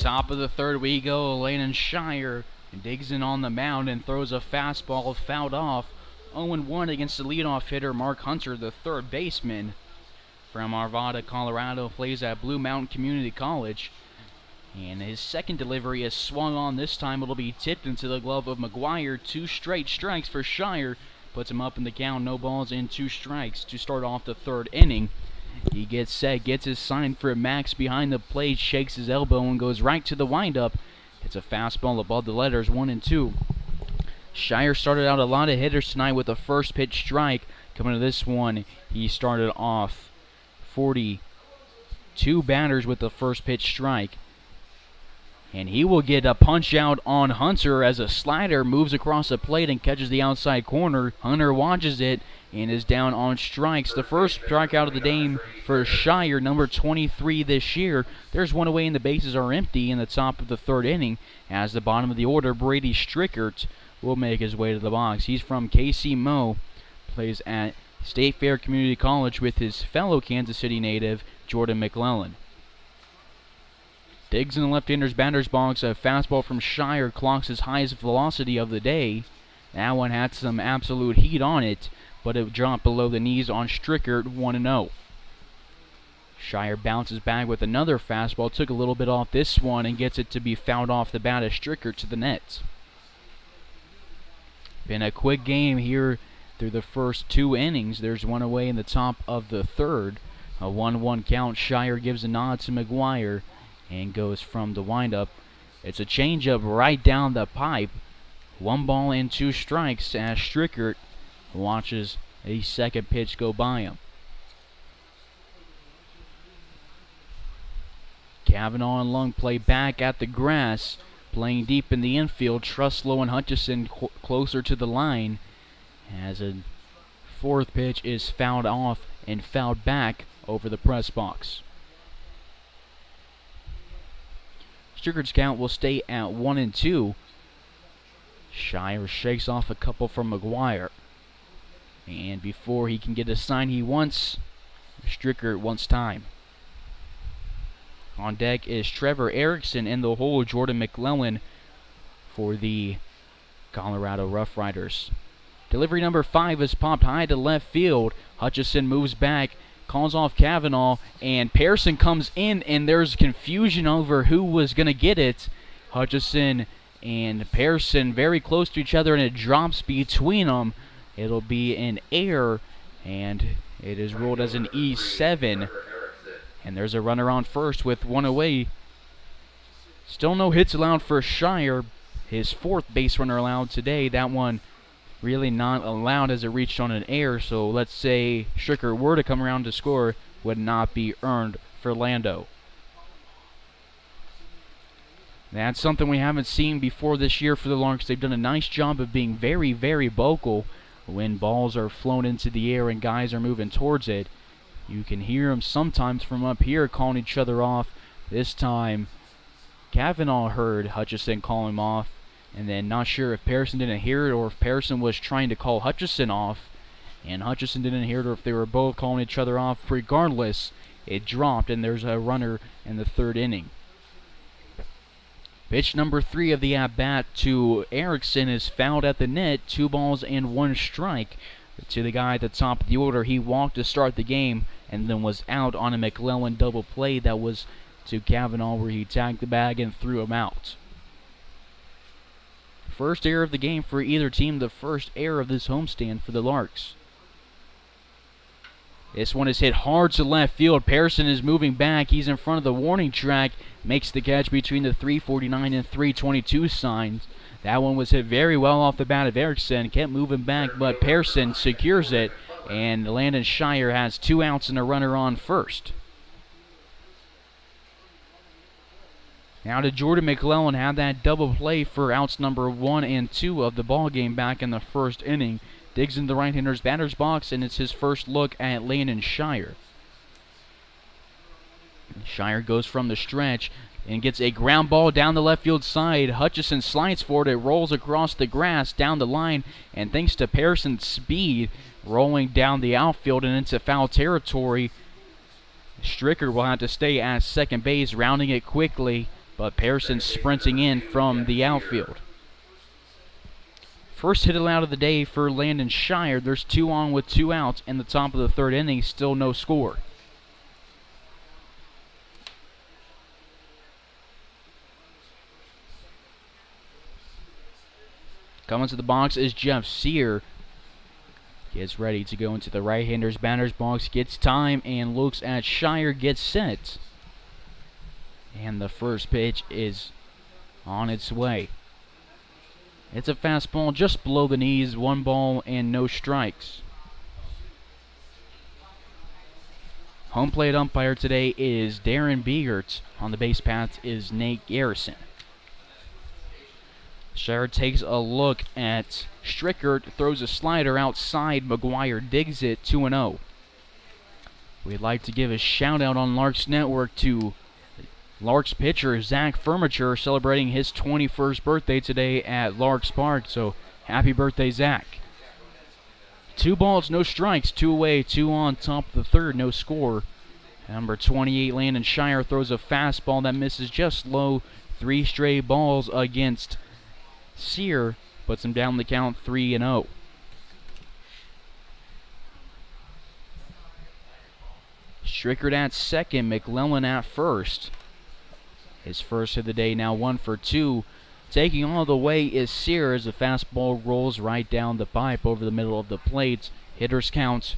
[SPEAKER 2] Top of the 3rd we go. Landon Shire digs in on the mound and throws a fastball fouled off. 0-1 against the leadoff hitter Mark Hunter, the 3rd baseman from Arvada, Colorado, plays at Blue Mountain Community College. And his 2nd delivery is swung on. This time it'll be tipped into the glove of McGuire. 2 straight strikes for Shire. Puts him up in the count. No balls and 2 strikes to start off the 3rd inning. He gets set, gets his sign for Max behind the plate, shakes his elbow and goes right to the windup. It's a fastball above the letters, 1 and 2. Shire started out a lot of hitters tonight with a first pitch strike. Coming to this one, he started off 42 batters with the first pitch strike. And he will get a punch out on Hunter as a slider moves across the plate and catches the outside corner. Hunter watches it and is down on strikes. The first strikeout of the game for Shire, number 23 this year. There's 1 away and the bases are empty in the top of the 3rd inning. As the bottom of the order, Brady Strickert will make his way to the box. He's from KC Mo, plays at State Fair Community College with his fellow Kansas City native, Jordan McClellan. Digs in the left-hander's batter's box. A fastball from Shire clocks his highest velocity of the day. That one had some absolute heat on it, but it dropped below the knees on Strickert, 1-0. Shire bounces back with another fastball. Took a little bit off this one and gets it to be fouled off the bat of Strickert to the net. Been a quick game here through the first 2 innings. There's 1 away in the top of the 3rd. A 1-1 count. Shire gives a nod to McGuire and goes from the windup. It's a changeup right down the pipe. 1 ball and 2 strikes as Strickert watches a second pitch go by him. Kavanaugh and Lung play back at the grass, playing deep in the infield. Truslow and Hutchison closer to the line as a 4th pitch is fouled off and fouled back over the press box. Strickert's count will stay at 1-2. Shire shakes off a couple from McGuire. And before he can get a sign he wants, Strickert wants time. On deck is Trevor Erickson in the hole. Jordan McClellan for the Colorado RoughRiders. Delivery number 5 is popped high to left field. Hutchison moves back, calls off Kavanaugh, and Pearson comes in, and there's confusion over who was going to get it. Hutchison and Pearson very close to each other, and it drops between them. It'll be an error, and it is ruled as an E7. And there's a runner on first with 1 away. Still no hits allowed for Shire. His 4th base runner allowed today. That one really not allowed as it reached on an error. So let's say Strickert were to come around to score, would not be earned for Lando. That's something we haven't seen before this year for the Larks. They've done a nice job of being very, very vocal when balls are flown into the air and guys are moving towards it. You can hear them sometimes from up here calling each other off. This time, Kavanaugh heard Hutchison call him off, and then not sure if Pearson didn't hear it or if Pearson was trying to call Hutchison off, and Hutchison didn't hear it or if they were both calling each other off. Regardless, it dropped, and there's a runner in the 3rd inning. Pitch number 3 of the at-bat to Erickson is fouled at the net. 2 balls and 1 strike. To the guy at the top of the order. He walked to start the game and then was out on a McClellan double play that was to Kavanaugh, where he tagged the bag and threw him out. First error of the game for either team, the first error of this homestand for the Larks. This one is hit hard to left field. Pearson is moving back. He's in front of the warning track. Makes the catch between the 349 and 322 signs. That one was hit very well off the bat of Erickson. Kept moving back, but Pearson secures it. And Landon Shire has 2 outs and a runner on first. Now to Jordan McClellan, had that double play for outs number 1 and 2 of the ball game back in the 1st inning. Digs in the right-hander's batter's box, and it's his first look at Landon Shire. Shire goes from the stretch and gets a ground ball down the left field side. Hutchison slides for it. It rolls across the grass down the line, and thanks to Pearson's speed, rolling down the outfield and into foul territory. Strickert will have to stay at second base, rounding it quickly, but Pearson sprinting in from the outfield. First hit allowed of the day for Landon Shire. There's 2 on with 2 outs in the top of the 3rd inning. Still no score. Coming to the box is Jeff Sear. Gets ready to go into the right-hander's batter's box. Gets time and looks at Shire. Gets set. And the first pitch is on its way. It's a fastball just below the knees. 1 ball and no strikes. Home plate umpire today is Darren Beegert. On the base path is Nate Garrison. Shire takes a look at Strickert, throws a slider outside. McGuire digs it, 2-0. We'd like to give a shout out on Larks Network to Larks pitcher Zach Furniture, celebrating his 21st birthday today at Larks Park. So happy birthday, Zach. 2 balls, no strikes, 2 away, 2 on top of the 3rd, no score. Number 28, Landon Shire, throws a fastball that misses just low. 3 stray balls against Sear, puts him down the count 3-0. Strickert at second, McClellan at first. His first of the day, now 1 for 2. Taking all the way is Sear as the fastball rolls right down the pipe over the middle of the plate. Hitter's count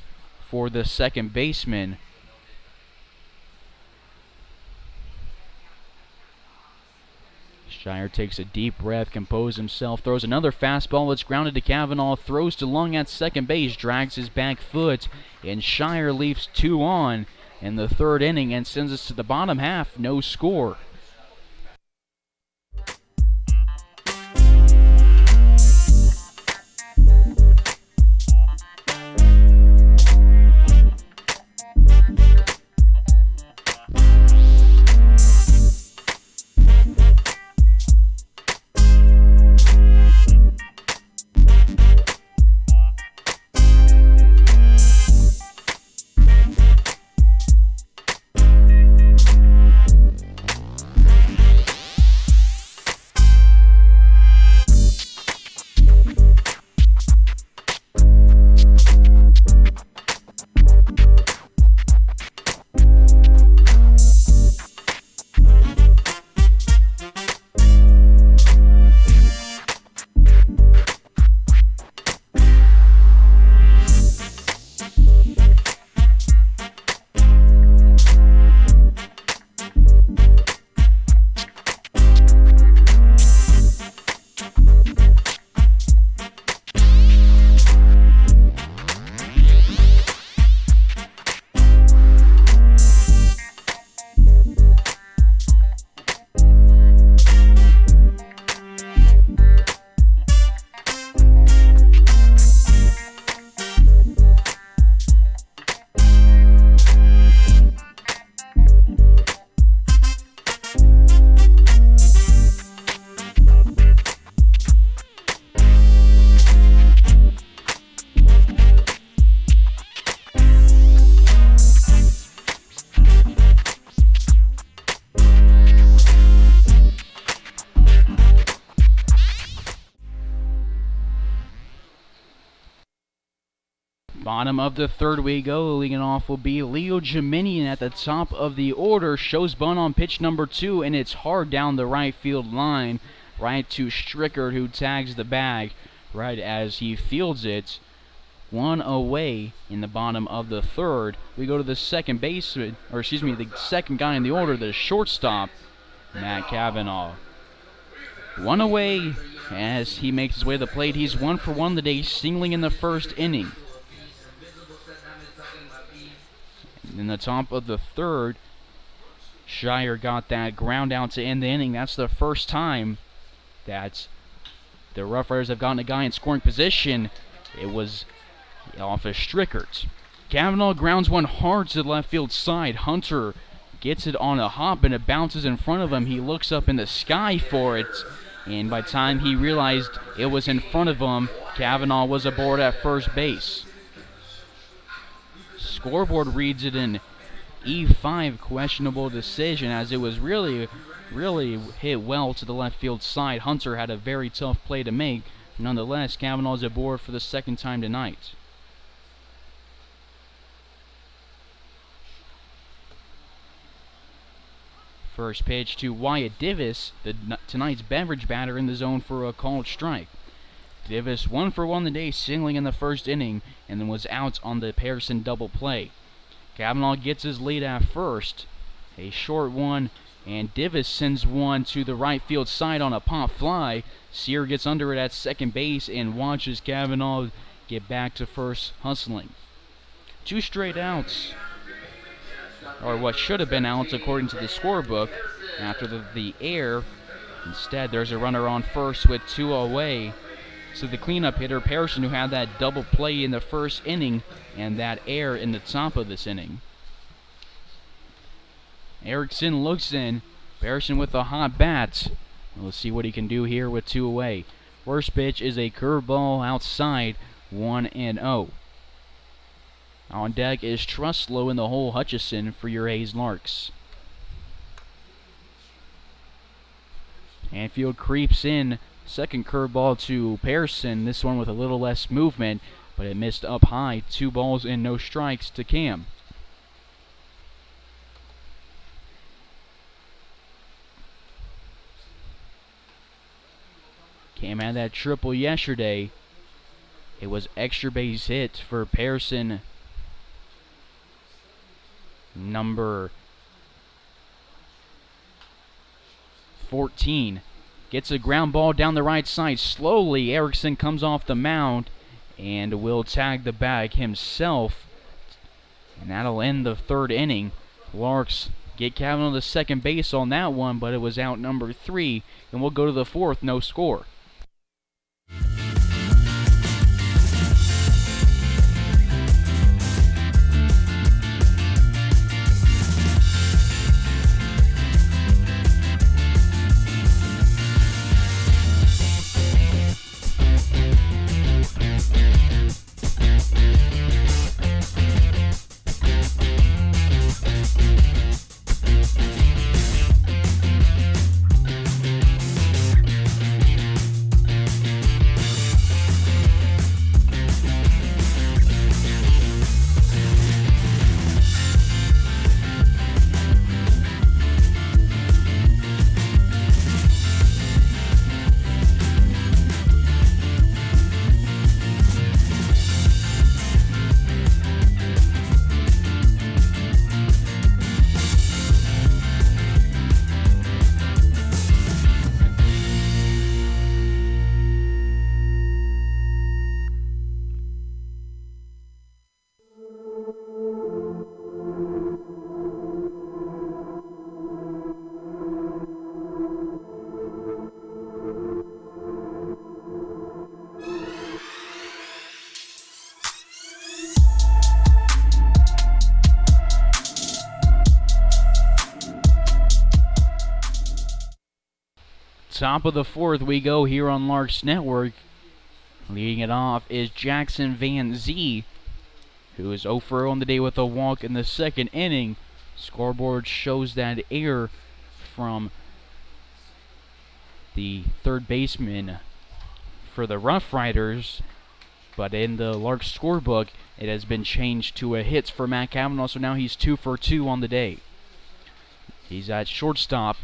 [SPEAKER 2] for the second baseman. Shire takes a deep breath, composes himself, throws another fastball. It's grounded to Kavanaugh, throws to Lung at second base, drags his back foot, and Shire leaves 2 on in the 3rd inning and sends us to the bottom half, no score. Bottom of the 3rd we go. Leading off will be Leo Jiminian at the top of the order. Shows bunt on pitch number 2, and it's hard down the right field line, right to Strickard, who tags the bag right as he fields it. 1 away in the bottom of the 3rd. We go to the second baseman, or excuse me, the second guy in the order, the shortstop, Matt Kavanaugh. 1 away as he makes his way to the plate. He's 1 for 1 today, singling in the 1st inning. In the top of the 3rd, Shire got that ground out to end the inning. That's the first time that the RoughRiders have gotten a guy in scoring position. It was off of Strickard. Kavanaugh grounds one hard to the left field side. Hunter gets it on a hop and it bounces in front of him. He looks up in the sky for it, and by the time he realized it was in front of him, Kavanaugh was aboard at first base. Scoreboard reads it an E5 questionable decision, as it was really hit well to the left field side. Hunter had a very tough play to make. Nonetheless, Kavanaugh's aboard for the 2nd time tonight. First pitch to Wyatt Divis, tonight's beverage batter, in the zone for a called strike. Divis 1 for 1 today, singling in the 1st inning, and then was out on the Pearson double play. Kavanaugh gets his lead at first, a short one, and Divis sends one to the right field side on a pop fly. Sear gets under it at second base and watches Kavanaugh get back to first, hustling. 2 straight outs, or what should have been outs according to the scorebook, after the error. Instead, there's a runner on first with 2 away. So the cleanup hitter, Pearson, who had that double play in the 1st inning and that error in the top of this inning. Erickson looks in. Pearson with a hot bat. We'll see what he can do here with 2 away. First pitch is a curveball outside, 1-0. On deck is Truslow in the hole, Hutchison for your Hayes Larks. Anfield creeps in. Second curveball to Pearson, this one with a little less movement, but it missed up high. 2 balls and no strikes to Cam. Cam had that triple yesterday. It was extra base hit for Pearson, number 14. Gets a ground ball down the right side. Slowly, Erickson comes off the mound and will tag the bag himself. And that'll end the third inning. Larks get Kavanaugh to second base on that one, but it was out number 3. And we'll go to the fourth, no score. Top of the fourth we go here on Larks Network. Leading it off is Jackson Van Zee, who is 0 for 0 on the day with a walk in the second inning. Scoreboard shows that error from the third baseman for the RoughRiders, but in the Larks scorebook it has been changed to a hit for Matt Kavanaugh, so now he's 2 for 2 on the day. He's at shortstop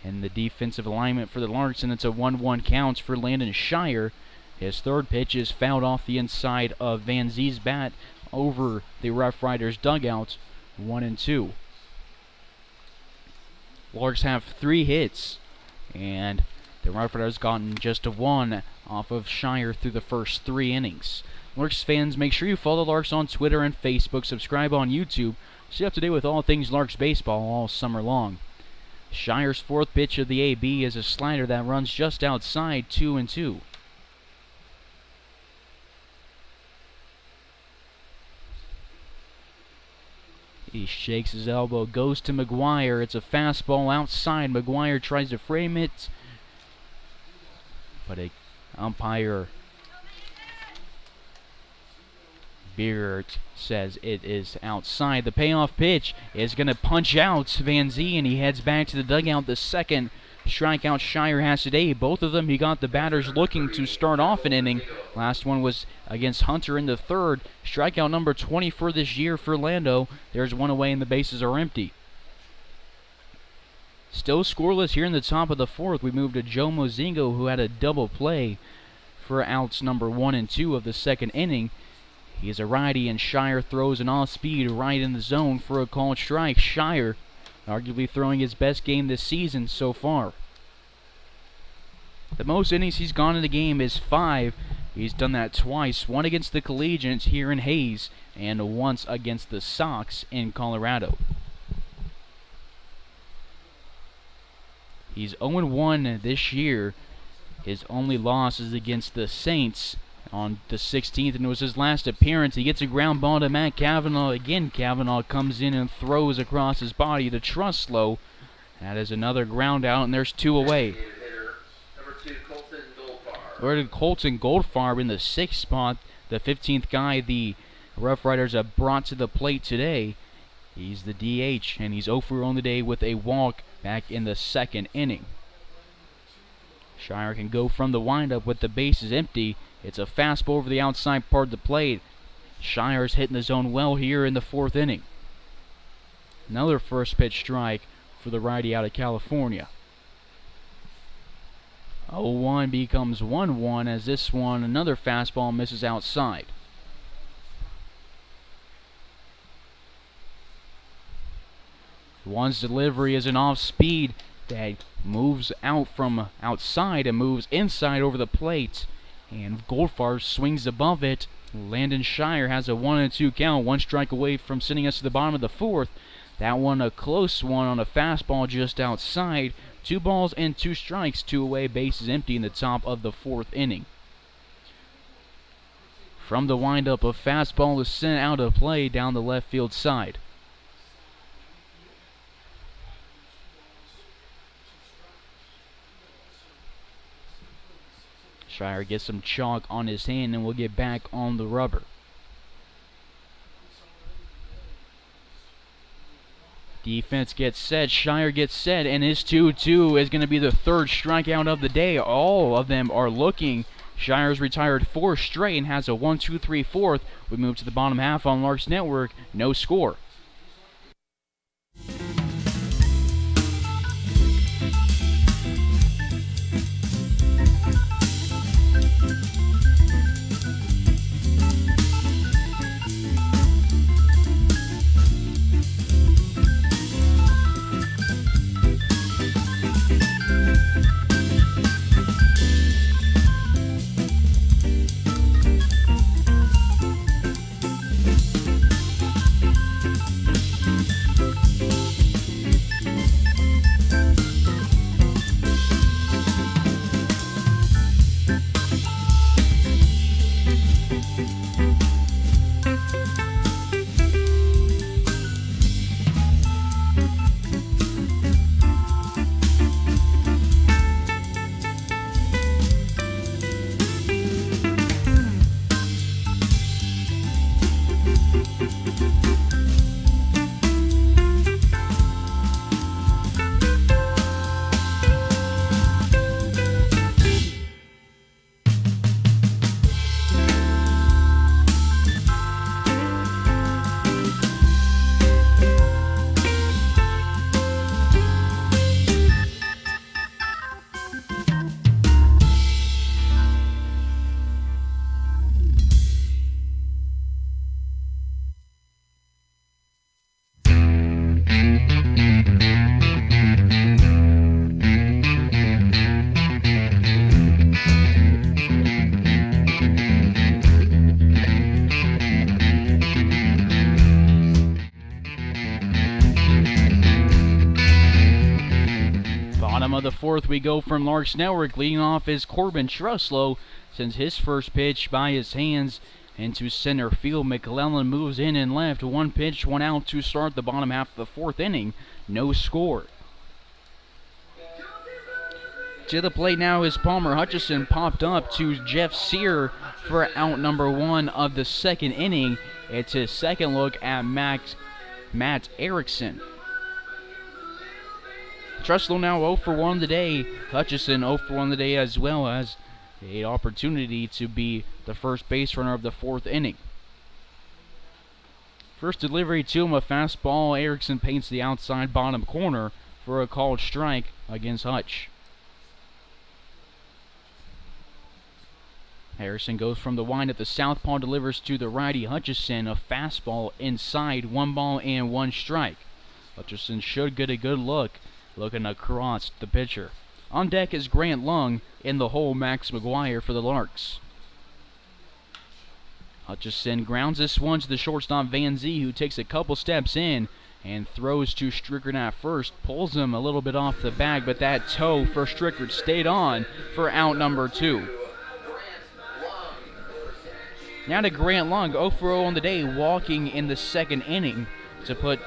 [SPEAKER 2] in the defensive alignment for the Larks, and it's a 1-1 count for Landon Shire. His third pitch is fouled off the inside of Van Zee's bat over the RoughRiders dugout, 1-2. Larks have 3 hits, and the RoughRiders gotten just a 1 off of Shire through the first 3 innings. Larks fans, make sure you follow the Larks on Twitter and Facebook, subscribe on YouTube, stay up to date with all things Larks baseball all summer long. Shire's fourth pitch of the AB is a slider that runs just outside, 2-2. He shakes his elbow, goes to McGuire. It's a fastball outside. McGuire tries to frame it, but a umpire Beard says it is outside. The payoff pitch is going to punch out Van Zee, and he heads back to the dugout. The second strikeout Shire has today. Both of them, he got the batters looking to start off an inning. Last one was against Hunter in the third. Strikeout number 20 for this year for Lando. There's one away and the bases are empty. Still scoreless here in the top of the fourth. We move to Joe Mozingo, who had a double play for outs number 1 and 2 of the second inning. He's a righty, and Shire throws an off-speed right in the zone for a called strike. Shire arguably throwing his best game this season so far. The most innings he's gone in the game is 5. He's done that twice, one against the Collegians here in Hayes, and once against the Sox in Colorado. He's 0-1 this year. His only loss is against the Saints on the 16th, and it was his last appearance. He gets a ground ball to Matt Kavanaugh. Again, Kavanaugh comes in and throws across his body to Truslow. That is another ground out, and there's 2 away. We're to Colton Goldfarb in the 6th spot, the 15th guy the RoughRiders have brought to the plate today. He's the DH, and he's 0 for 0 on the day with a walk back in the second inning. Shire can go from the windup with the bases empty. It's a fastball over the outside part of the plate. Shire's hitting the zone well here in the 4th inning. Another first pitch strike for the righty out of California. 0-1 becomes 1-1 as this one, another fastball, misses outside. One's delivery is an off-speed that moves out from outside and moves inside over the plate. And Goldfarb swings above it. Landon Shire has a 1-2 count, 1 strike away from sending us to the bottom of the 4th. That one a close one on a fastball just outside. 2 balls and 2 strikes, 2 away, bases empty in the top of the 4th inning. From the windup, a fastball is sent out of play down the left field side. Shire gets some chalk on his hand and will get back on the rubber. Defense gets set, Shire gets set, and his 2-2 is going to be the 3rd strikeout of the day. All of them are looking. Shire's retired 4 straight and has a 1-2-3 4th. We move to the bottom half on Larks Network. No score. Of the 4th, we go from Larks Network. Leading off is Corbin Truslow. Sends his first pitch by his hands into center field. McClellan moves in and left. 1 pitch, 1 out to start the bottom half of the 4th inning. No score. To the plate now is Palmer Hutchison, popped up to Jeff Sear for out number 1 of the 2nd inning. It's his second look at Matt Erickson. Truslow now 0 for 1 today. Hutchison 0 for 1 today as well, as an opportunity to be the first base runner of the 4th inning. First delivery to him, a fastball. Erickson paints the outside bottom corner for a called strike against Hutch. Harrison goes from the wind at the southpaw, delivers to the righty Hutchison, a fastball inside, 1 ball and 1 strike. Hutchison should get a good look. Looking across the pitcher. On deck is Grant Lung. In the hole, Max McGuire for the Larks. Hutchison grounds this one to the shortstop Van Zee, who takes a couple steps in and throws to Strickland at first. Pulls him a little bit off the bag, but that toe for Strickland stayed on for out number 2. Now to Grant Lung, 0 for 0 on the day, walking in the 2nd inning to put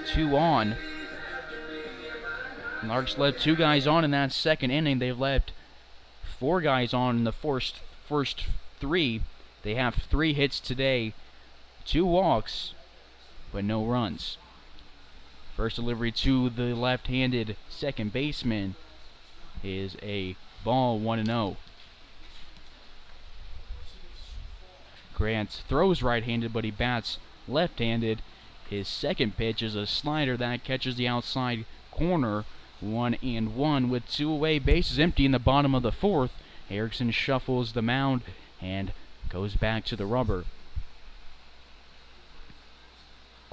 [SPEAKER 2] 2 on. Larks left 2 guys on in that 2nd inning. They've left 4 guys on in the first 3. They have 3 hits today, 2 walks, but no runs. First delivery to the left-handed second baseman is a ball, 1-0. Grant throws right-handed, but he bats left-handed. His second pitch is a slider that catches the outside corner. 1-1 with 2 away, bases empty in the bottom of the 4th. Erickson shuffles the mound and goes back to the rubber.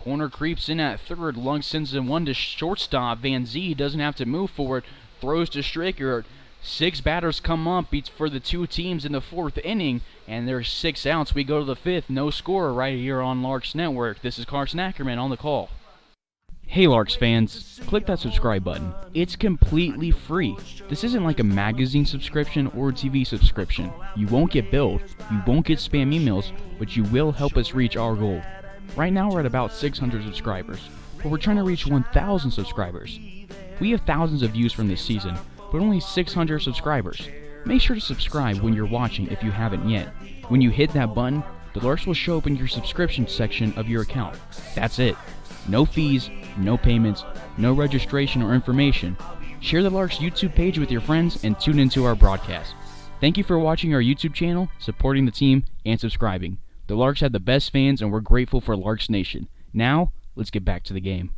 [SPEAKER 2] Corner creeps in at third. Lung sends in one to shortstop. Van Zee doesn't have to move forward. Throws to Stricker. 6 batters come up for the 2 teams in the 4th inning, and there's 6 outs. We go to the 5th. No score right here on Larks Network. This is Carson Ackerman on the call. Hey Larks fans, click that subscribe button. It's completely free. This isn't like a magazine subscription or a TV subscription. You won't get billed, you won't get spam emails, but you will help us reach our goal. Right now we're at about 600 subscribers, but we're trying to reach 1,000 subscribers. We have thousands of views from this season, but only 600 subscribers. Make sure to subscribe when you're watching if you haven't yet. When you hit that button, the Larks will show up in your subscription section of your account. That's it. No fees, no payments, no registration or information. Share the Larks YouTube page with your friends and tune into our broadcast. Thank you for watching our YouTube channel, supporting the team, and subscribing. The Larks have the best fans and we're grateful for Larks Nation. Now, let's get back to the game.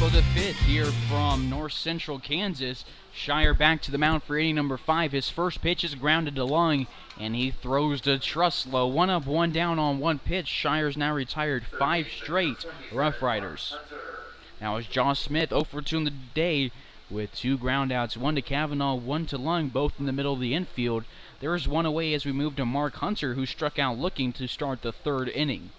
[SPEAKER 2] Of the 5th here from North Central Kansas. Shire back to the mound for inning number 5. His first pitch is grounded to Lung, and he throws to Truslow. 1 up, 1 down on 1 pitch. Shire's now retired 5 straight RoughRiders. Now it's Josh Smith, 0 for 2 in the day with 2 groundouts, 1 to Kavanaugh, 1 to Lung, both in the middle of the infield. There is 1 away as we move to Mark Hunter, who struck out looking to start the 3rd inning.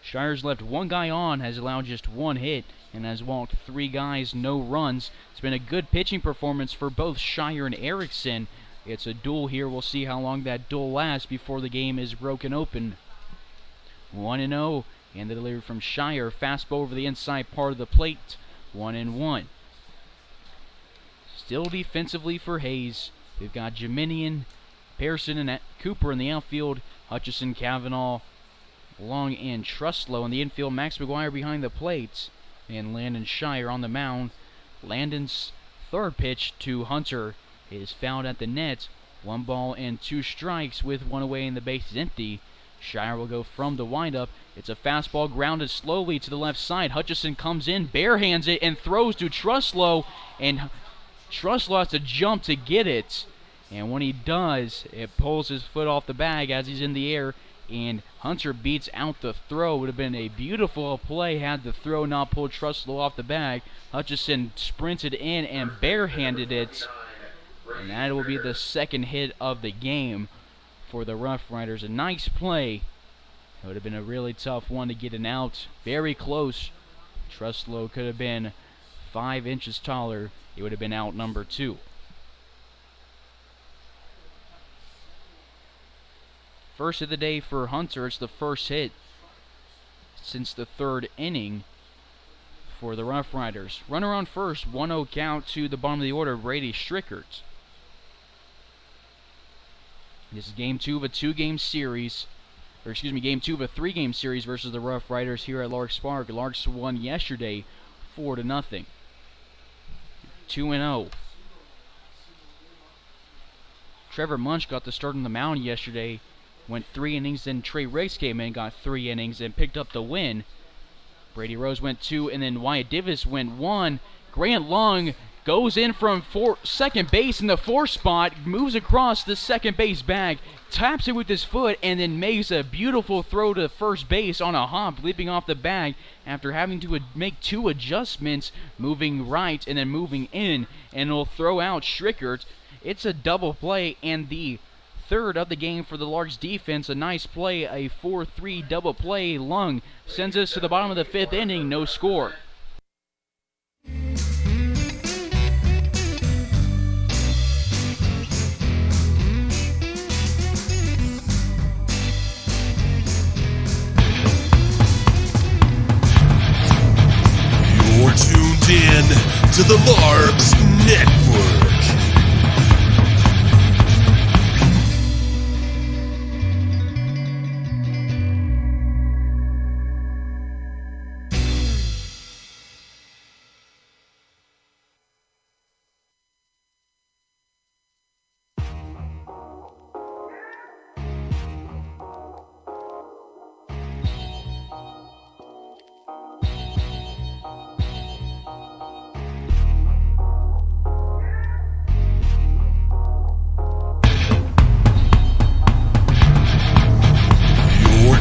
[SPEAKER 2] Shire's left 1 guy on, has allowed just 1 hit, and has walked 3 guys, no runs. It's been a good pitching performance for both Shire and Erickson. It's a duel here. We'll see how long that duel lasts before the game is broken open. 1-0, and the delivery from Shire. Fastball over the inside part of the plate. 1-1. Still defensively for Hayes. We've got Jeminian, Pearson, and Cooper in the outfield. Hutchison, Kavanaugh, Long, and Truslow in the infield. Max McGuire behind the plate. And Landon Shire on the mound. Landon's 3rd pitch to Hunter is fouled at the net. 1 ball and 2 strikes with 1 away and the base is empty. Shire will go from the windup. It's a fastball grounded slowly to the left side. Hutchison comes in, barehands it, and throws to Truslow. And Truslow has to jump to get it. And when he does, it pulls his foot off the bag as he's in the air. And Hunter beats out the throw. Would have been a beautiful play had the throw not pulled Truslow off the bag. Hutchison sprinted in and barehanded it. And that will be the 2nd hit of the game for the RoughRiders. A nice play. It would have been a really tough one to get an out. Very close. Truslow could have been 5 inches taller. It would have been out number 2. First of the day for Hunter. It's the first hit since the 3rd inning for the RoughRiders. Runner on first, 1-0 count to the bottom of the order, Brady Strickert. This is game 2 of a 2-game series, or excuse me, game 2 of a 3-game series versus the RoughRiders here at Larks Park. Larks won yesterday 4-0. 2-0. Trevor Munch got the start on the mound yesterday. Went 3 innings, then Trey Riggs came in, got 3 innings, and picked up the win. Brady Rose went 2, and then Wyatt Divis went 1. Grant Long goes in from second base in the 4 spot, moves across the second base bag, taps it with his foot, and then makes a beautiful throw to first base on a hop, leaping off the bag after having to make 2 adjustments, moving right and then moving in, and will throw out Strickert. It's a double play and the third of the game for the Larks defense. A nice play, a 4-3 double play. Lung sends us to the bottom of the 5th inning, no score.
[SPEAKER 4] You're tuned in to the Larks Network.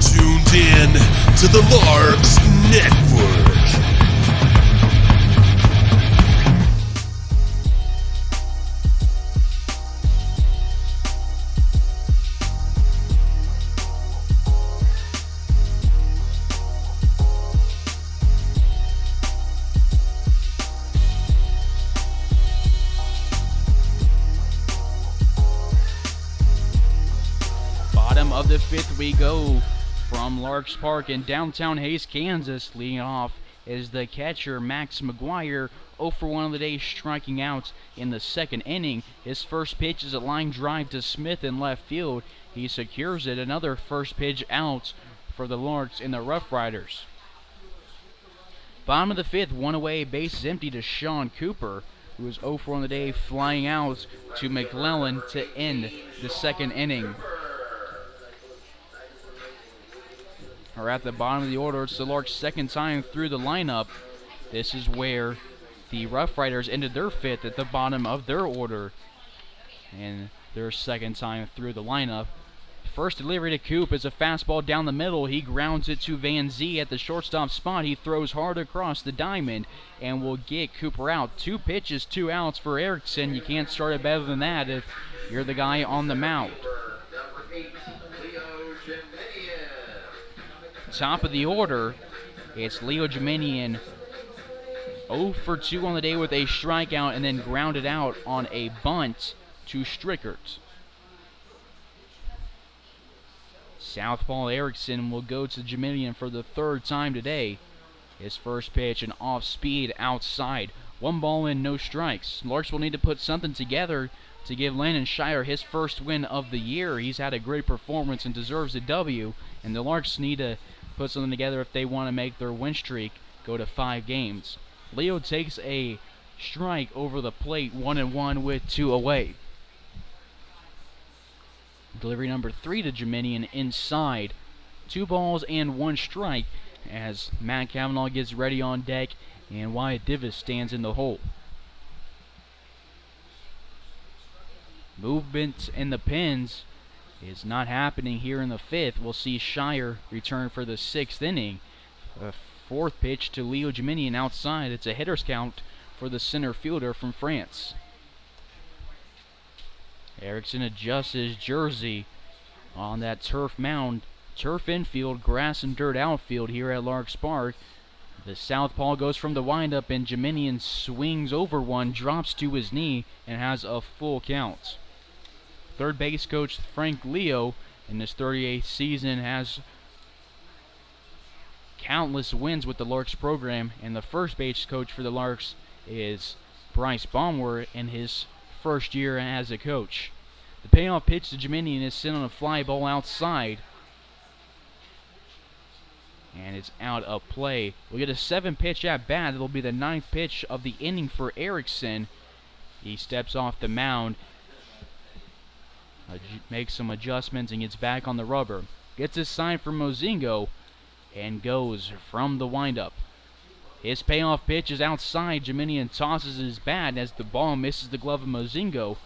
[SPEAKER 4] Tuned in to the Larks Network.
[SPEAKER 2] Bottom of the 5th we go. From Larks Park in downtown Hays, Kansas, leading off is the catcher, Max McGuire, 0 for 1 on the day, striking out in the 2nd inning. His first pitch is a line drive to Smith in left field. He secures it. Another first pitch out for the Larks in the RoughRiders. Bottom of the 5th, 1 away, bases empty to Sean Cooper, who is 0 for 1 on the day, flying out to McClellan to end the 2nd inning. Are at the bottom of the order. It's the Larks' 2nd time through the lineup. This is where the RoughRiders ended their 5th at the bottom of their order, and their 2nd time through the lineup. First delivery to Coop is a fastball down the middle. He grounds it to Van Zee at the shortstop spot. He throws hard across the diamond and will get Cooper out. 2 pitches, 2 outs for Erickson. You can't start it better than that if you're the guy on the mound. Top of the order, it's Leo Jeminian, 0 for 2 on the day with a strikeout and then grounded out on a bunt to Strickert. Southpaw Erickson will go to Jeminian for the 3rd time today. His first pitch, an off-speed outside. 1 ball in, no strikes. Larks will need to put something together to give Landon Shire his first win of the year. He's had a great performance and deserves a W, and the Larks need to put something together if they want to make their win streak go to 5 games. Leo takes a strike over the plate, 1-1 with 2 away. Delivery number 3 to Jeminian inside. 2 balls and 1 strike as Matt Cavanaugh gets ready on deck and Wyatt Divis stands in the hole. Movement in the pins is not happening here in the 5th. We'll see Shire return for the 6th inning. A 4th pitch to Leo Jeminian outside. It's a hitter's count for the center fielder from France. Erickson adjusts his jersey on that turf mound. Turf infield, grass and dirt outfield here at Larks Park. The southpaw goes from the windup and Jeminian swings over one, drops to his knee, and has a full count. Third base coach Frank Leo in his 38th season has countless wins with the Larks program, and the first base coach for the Larks is Bryce Baumwer in his first year as a coach. The payoff pitch to Jeminian is sent on a fly ball outside, and it's out of play. We'll get a 7-pitch at bat. It'll be the 9th pitch of the inning for Erickson. He steps off the mound, makes some adjustments, and gets back on the rubber. Gets his sign from Mozingo and goes from the windup. His payoff pitch is outside. Geminian tosses his bat as the ball misses the glove of Mozingo.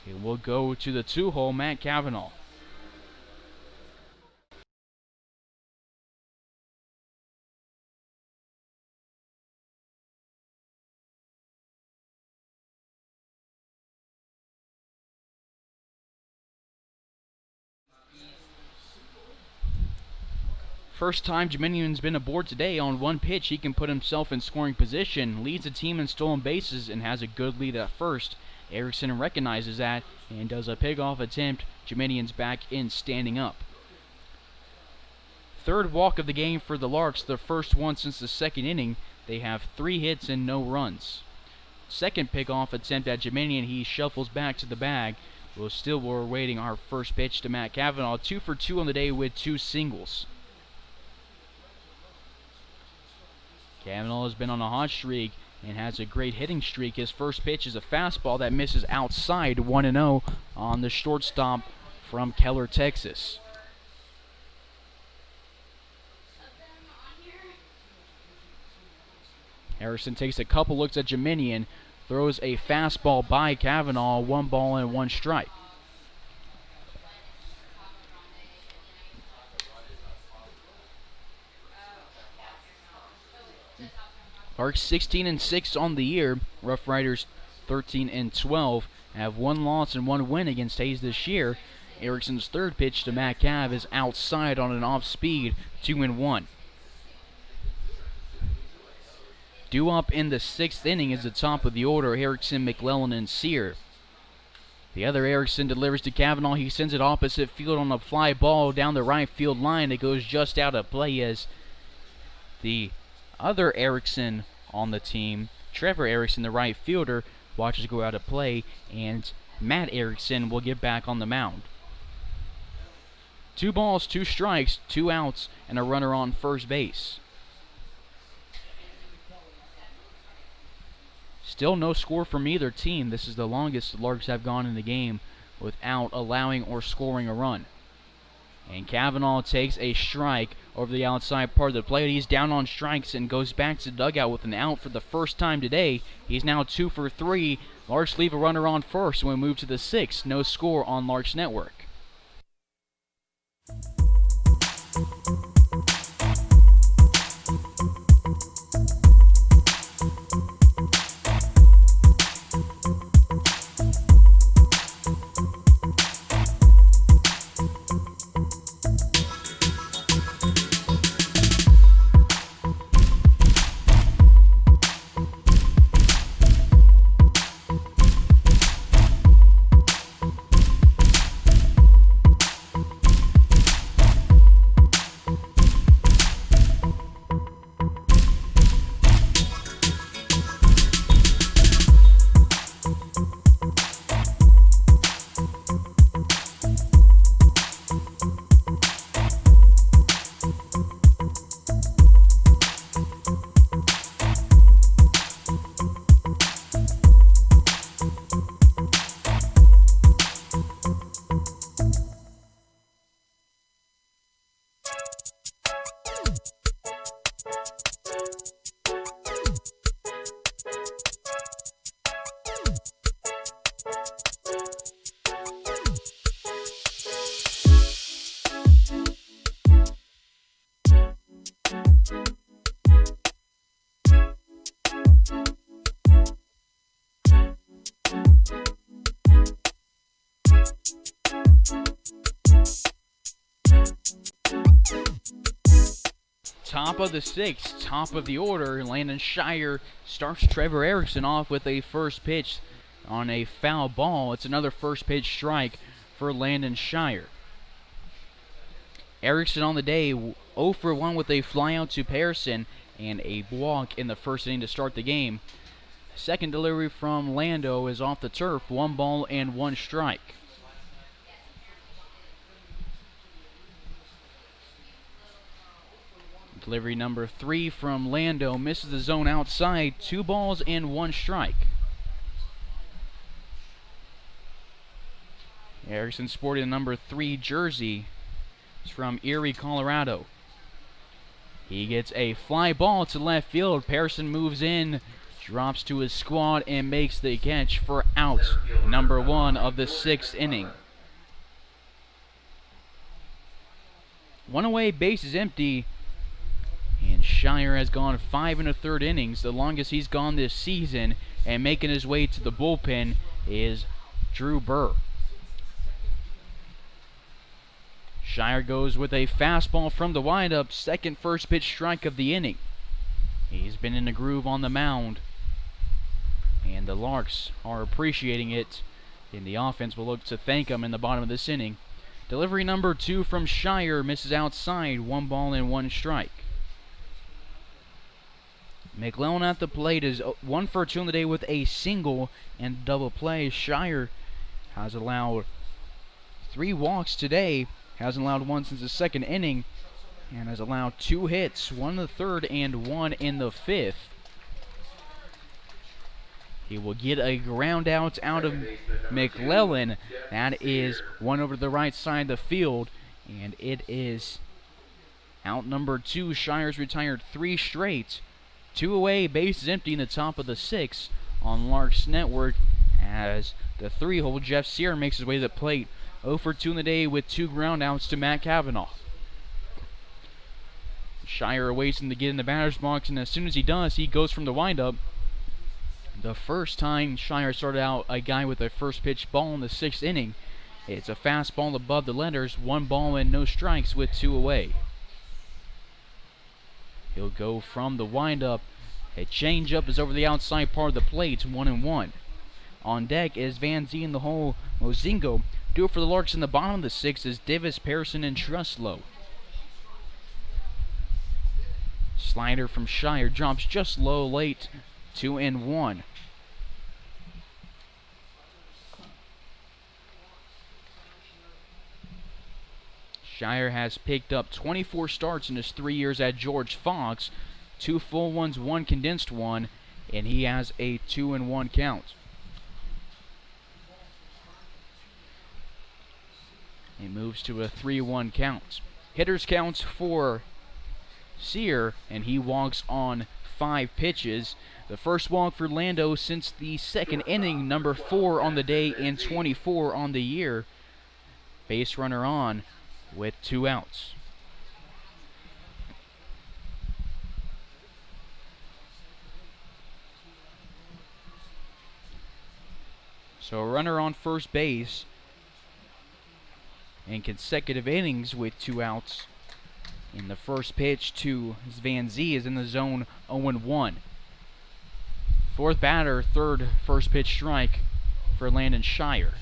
[SPEAKER 2] It will go to the 2-hole, Matt Cavanaugh. First time Geminian's been aboard today. On one pitch, he can put himself in scoring position, leads the team in stolen bases, and has a good lead at first. Erickson recognizes that and does a pick-off attempt. Geminian's back in standing up. Third walk of the game for the Larks, the first one since the second inning. They have 3 hits and no runs. Second pick-off attempt at Geminian. He shuffles back to the bag. We're awaiting our first pitch to Matt Cavanaugh. 2 for 2 on the day with 2 singles. Cavanaugh has been on a hot streak and has a great hitting streak. His first pitch is a fastball that misses outside, 1-0 on the shortstop from Keller, Texas. Harrison takes a couple looks at Geminian, throws a fastball by Cavanaugh, 1 ball and 1 strike. Larks 16-6 on the year. RoughRiders 13-12. Have 1 loss and 1 win against Hayes this year. Erickson's third pitch to Matt Cav is outside on an off-speed, 2-1. Due up in the 6th inning is the top of the order, Erickson, McClellan, and Sear. The other Erickson delivers to Cavanaugh. He sends it opposite field on a fly ball down the right field line. It goes just out of play as the other Erickson on the team, Trevor Erickson, the right fielder, watches go out of play, and Matt Erickson will get back on the mound. 2 balls, 2 strikes, 2 outs, and a runner on first base. Still no score from either team. This is the longest the Larks have gone in the game without allowing or scoring a run. And Cavanaugh takes a strike over the outside part of the plate. He's down on strikes and goes back to the dugout with an out for the first time today. He's now 2 for 3. Larks leave a runner on first when we move to the 6th. No score on Larks Network. Top of the 6th, top of the order, Landon Shire starts Trevor Erickson off with a first pitch on a foul ball. It's another first pitch strike for Landon Shire. Erickson on the day 0 for 1 with a flyout to Pearson and a walk in the first inning to start the game. Second delivery from Lando is off the turf, 1 ball and 1 strike. Delivery number 3 from Lando misses the zone outside, 2 balls and 1 strike. Erickson sporting the number 3 jersey. It's from Erie, Colorado. He gets a fly ball to left field. Pearson moves in, drops to his squad, and makes the catch for out number 1 of the 6th inning. One away, base is empty, and Shire has gone 5 1/3 innings, the longest he's gone this season, and making his way to the bullpen is Drew Burr. Shire goes with a fastball from the windup, second first pitch strike of the inning. He's been in the groove on the mound, and the Larks are appreciating it, and the offense will look to thank him in the bottom of this inning. Delivery number 2 from Shire misses outside, 1 ball and 1 strike. McClellan at the plate is 1 for 2 on the day with a single and double play. Shire has allowed 3 walks today, hasn't allowed 1 since the 2nd inning, and has allowed 2 hits, 1 in the 3rd and 1 in the 5th. He will get a ground out of McClellan. That is 1 over to the right side of the field, and it is out number 2. Shire's retired 3 straight. 2 away, base is empty in the top of the 6th on Larks Network as the 3-hole Jeff Sear makes his way to the plate. 0 for 2 in the day with 2 ground outs to Matt Cavanaugh. Shire awaits him to get in the batter's box, and as soon as he does, he goes from the windup. The first time Shire started out a guy with a first pitch ball in the 6th inning. It's a fastball above the letters, 1 ball and no strikes with 2 away. He'll go from the windup. A changeup is over the outside part of the plate, 1-1. On deck is Van Zee in the hole, Mozingo. Do it for the Larks in the bottom of the 6th is Davis, Pearson, and Truslow. Slider from Shire drops just low late, 2-1. Shire has picked up 24 starts in his 3 years at George Fox, 2 full ones, 1 condensed one, and he has a 2-1 count. He moves to a 3-1 count. Hitters counts for Sear, and he walks on 5 pitches. The first walk for Lando since the 2nd inning, number 4 on the day and 24 on the year. Base runner on with 2 outs. So a runner on first base in consecutive innings with 2 outs. And the first pitch to Van Zee is in the zone, 0-1. 4th batter, 3rd first pitch strike for Landon Shire.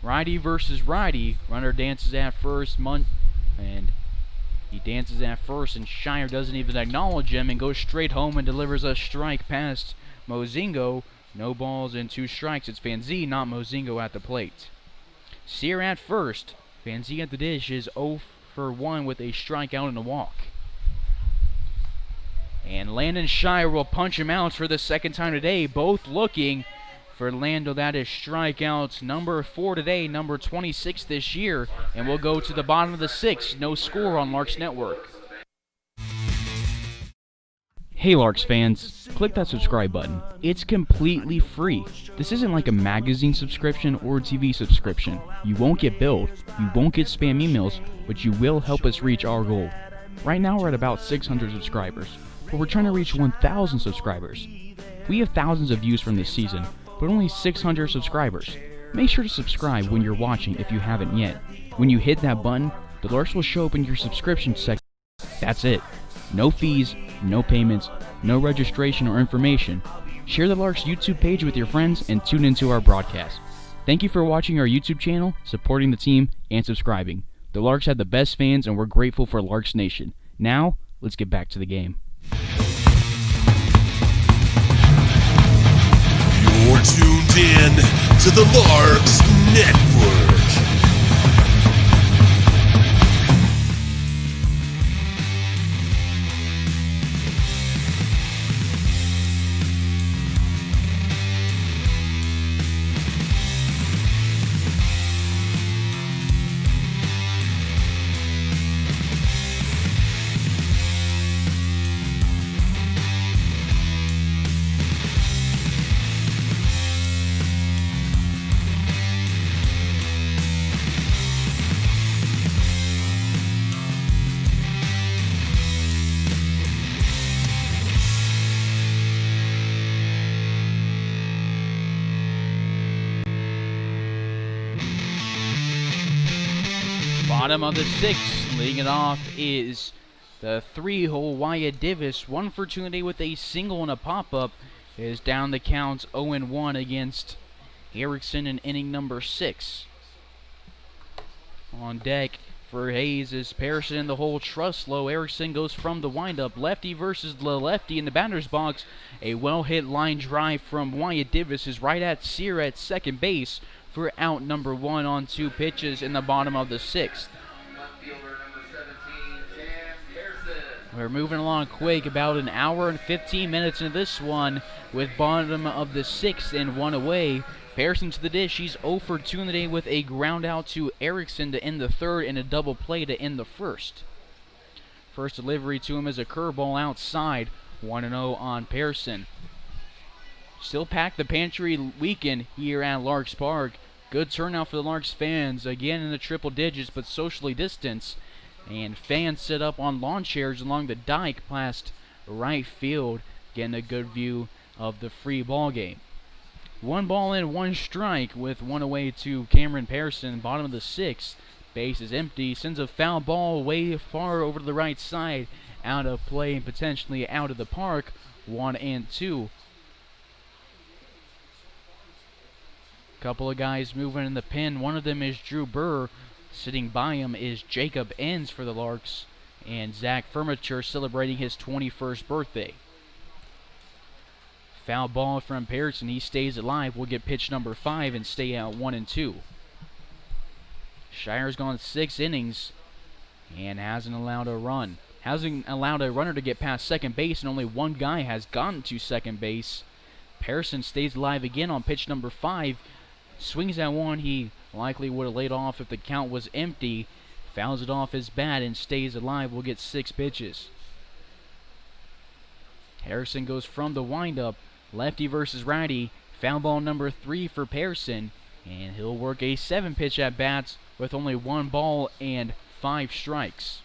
[SPEAKER 2] Righty versus righty. Runner dances at first, and he dances at first, and Shire doesn't even acknowledge him and goes straight home and delivers a strike past Mozingo. No balls and 2 strikes. It's Van Zee, not Mozingo at the plate. Sear at first. Van Zee at the dish is 0 for 1 with a strikeout and a walk. And Landon Shire will punch him out for the 2nd time today, both looking for Lando. That is strikeouts number 4 today, number 26 this year, and we'll go to the bottom of the 6th. No score on Larks Network. Hey Larks fans, click that subscribe button. It's completely free. This isn't like a magazine subscription or a TV subscription. You won't get billed, you won't get spam emails, but you will help us reach our goal. Right now we're at about 600 subscribers, but we're trying to reach 1,000 subscribers. We have thousands of views from this season, but only 600 subscribers. Make sure to subscribe when you're watching if you haven't yet. When you hit that button, the Larks will show up in your subscription section. That's it. No fees, no payments, no registration or information. Share the Larks YouTube page with your friends and tune into our broadcast. Thank you for watching our YouTube channel, supporting the team, and subscribing. The Larks have the best fans, and we're grateful for Larks Nation. Now, let's get back to the game.
[SPEAKER 4] You're tuned in to the Larks Network.
[SPEAKER 2] Bottom of the 6th, leading it off is the 3-hole Wyatt Davis. 1 for 2 today with a single and a pop-up. Is down the count 0-1 against Erickson in inning number 6. On deck for Hayes is Pearson in the hole. Truslow. Erickson goes from the windup. Lefty versus the lefty in the batter's box. A well-hit line drive from Wyatt Davis is right at Sear at second base for out number 1 on 2 pitches in the bottom of the 6th. We're moving along quick, about an hour and 15 minutes into this one with bottom of the 6th and 1 away. Pearson to the dish. He's 0 for 2 in the day with a ground out to Erickson to end the 3rd and a double play to end the 1st. First delivery to him is a curveball outside. 1-0 on Pearson. Still packed the pantry weekend here at Larks Park. Good turnout for the Larks fans. Again in the triple digits, but socially distanced. And fans set up on lawn chairs along the dike past right field, getting a good view of the free ball game. 1 ball and 1 strike with 1 away to Cameron Pearson. Bottom of the 6th, base is empty. Sends a foul ball way far over to the right side, out of play and potentially out of the park. 1-2. Couple of guys moving in the pen. One of them is Drew Burr. Sitting by him is Jacob Enns for the Larks, and Zach Furniture celebrating his 21st birthday. Foul ball from Pearson. He stays alive. Will get pitch number 5 and stay out 1-2. Shire's gone 6 innings and hasn't allowed a run. Hasn't allowed a runner to get past second base, and only 1 guy has gotten to second base. Pearson stays alive again on pitch number 5. Swings at 1. He likely would have laid off if the count was empty. Fouls it off his bat and stays alive. Will get 6 pitches. Harrison goes from the windup. Lefty versus righty. Foul ball number 3 for Pearson. And he'll work a 7-pitch at bats with only 1 ball and 5 strikes.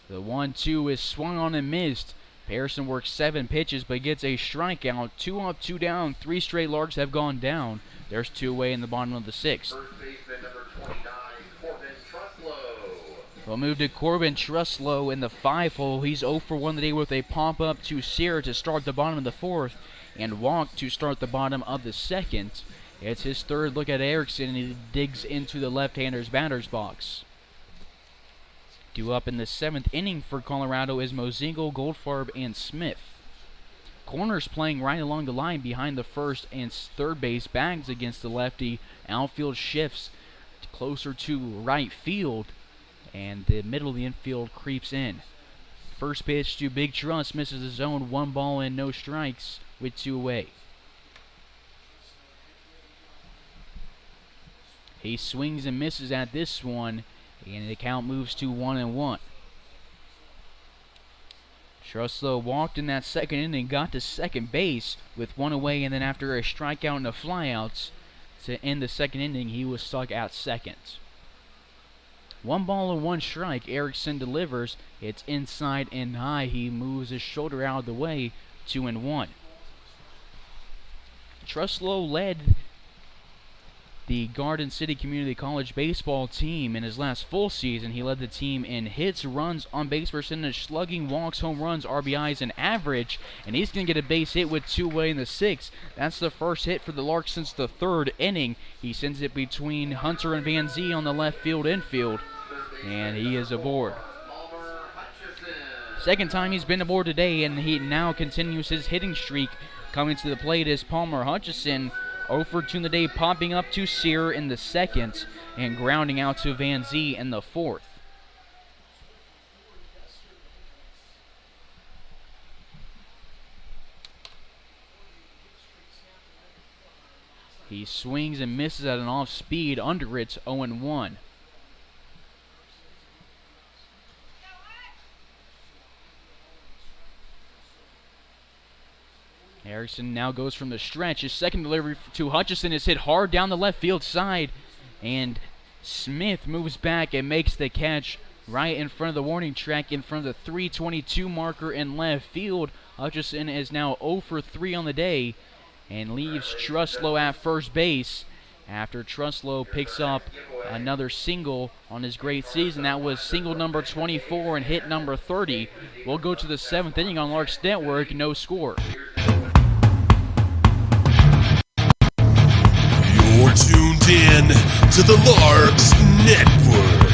[SPEAKER 2] The 1-2 is swung on and missed. Pearson works 7 pitches but gets a strikeout. 2 up, 2 down. 3 straight Larks have gone down. There's 2 away in the bottom of the 6th.
[SPEAKER 1] First baseman number 29, Corbin Truslow.
[SPEAKER 2] We'll move to Corbin Truslow in the 5-hole. He's 0 for 1 today with a pop-up to Sear to start the bottom of the 4th and walk to start the bottom of the 2nd. It's his 3rd look at Erickson, and he digs into the left-hander's batter's box. Due up in the 7th inning for Colorado is Mozingo, Goldfarb, and Smith. Corners playing right along the line behind the 1st and 3rd base. Bags against the lefty. Outfield shifts closer to right field, and the middle of the infield creeps in. First pitch to Big Truss misses the zone. 1 ball and no strikes with 2 away. He swings and misses at this one, and the count moves to 1-1. Truslow walked in that 2nd inning, got to second base with 1 away, and then after a strikeout and a flyout to end the 2nd inning, he was stuck at 2nd. 1 ball and 1 strike. Erickson delivers. It's inside and high. He moves his shoulder out of the way. 2-1. Truslow led the Garden City Community College baseball team in his last full season. He led the team in hits, runs, on base percentage, slugging, walks, home runs, RBIs, and average. And he's going to get a base hit with 2 away in the 6th. That's the first hit for the Larks since the 3rd inning. He sends it between Hunter and Van Zee on the left field infield, and he is aboard. 2nd time he's been aboard today, and he now continues his hitting streak. Coming to the plate is Palmer Hutchison. 0 for 2 in the day, popping up to Sear in the 2nd and grounding out to Van Zee in the 4th. He swings and misses at an off speed under it. 0-1. Erickson now goes from the stretch. His 2nd delivery to Hutchison is hit hard down the left field side, and Smith moves back and makes the catch right in front of the warning track, in front of the 3:22 marker in left field. Hutchison is now 0 for 3 on the day, and leaves Truslow at first base after Truslow picks up another single on his great season. That was single number 24 and hit number 30. We'll go to the 7th inning on Larks Network, no score.
[SPEAKER 4] You're tuned in to the Larks Network.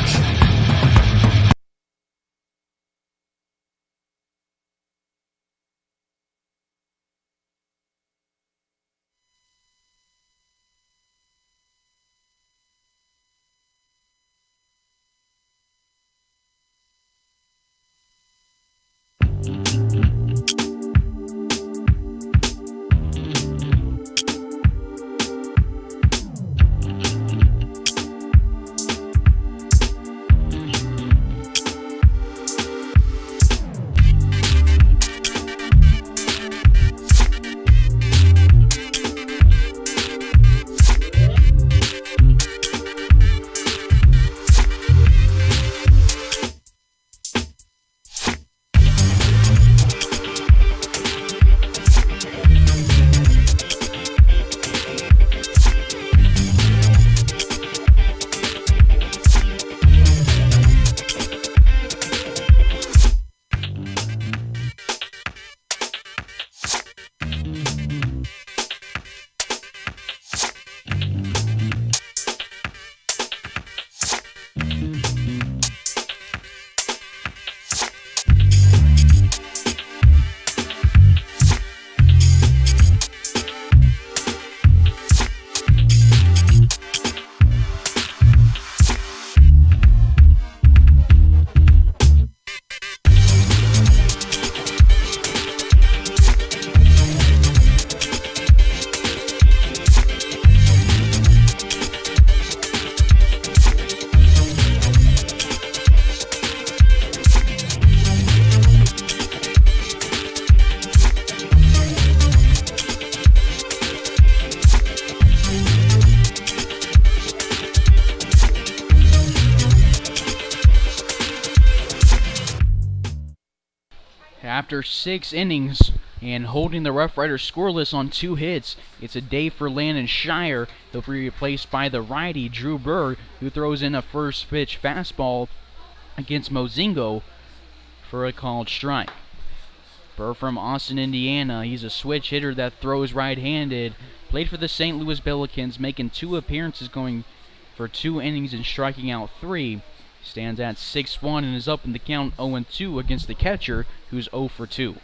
[SPEAKER 2] After 6 innings and holding the RoughRiders scoreless on 2 hits, it's a day for Landon Shire. He'll be replaced by the righty Drew Burr, who throws in a first pitch fastball against Mozingo for a called strike. Burr from Austin, Indiana. He's a switch hitter that throws right-handed. Played for the St. Louis Billikens, making 2 appearances, going for 2 innings and striking out 3. Stands at 6-1 and is up in the count 0-2 against the catcher, who's 0 for 2.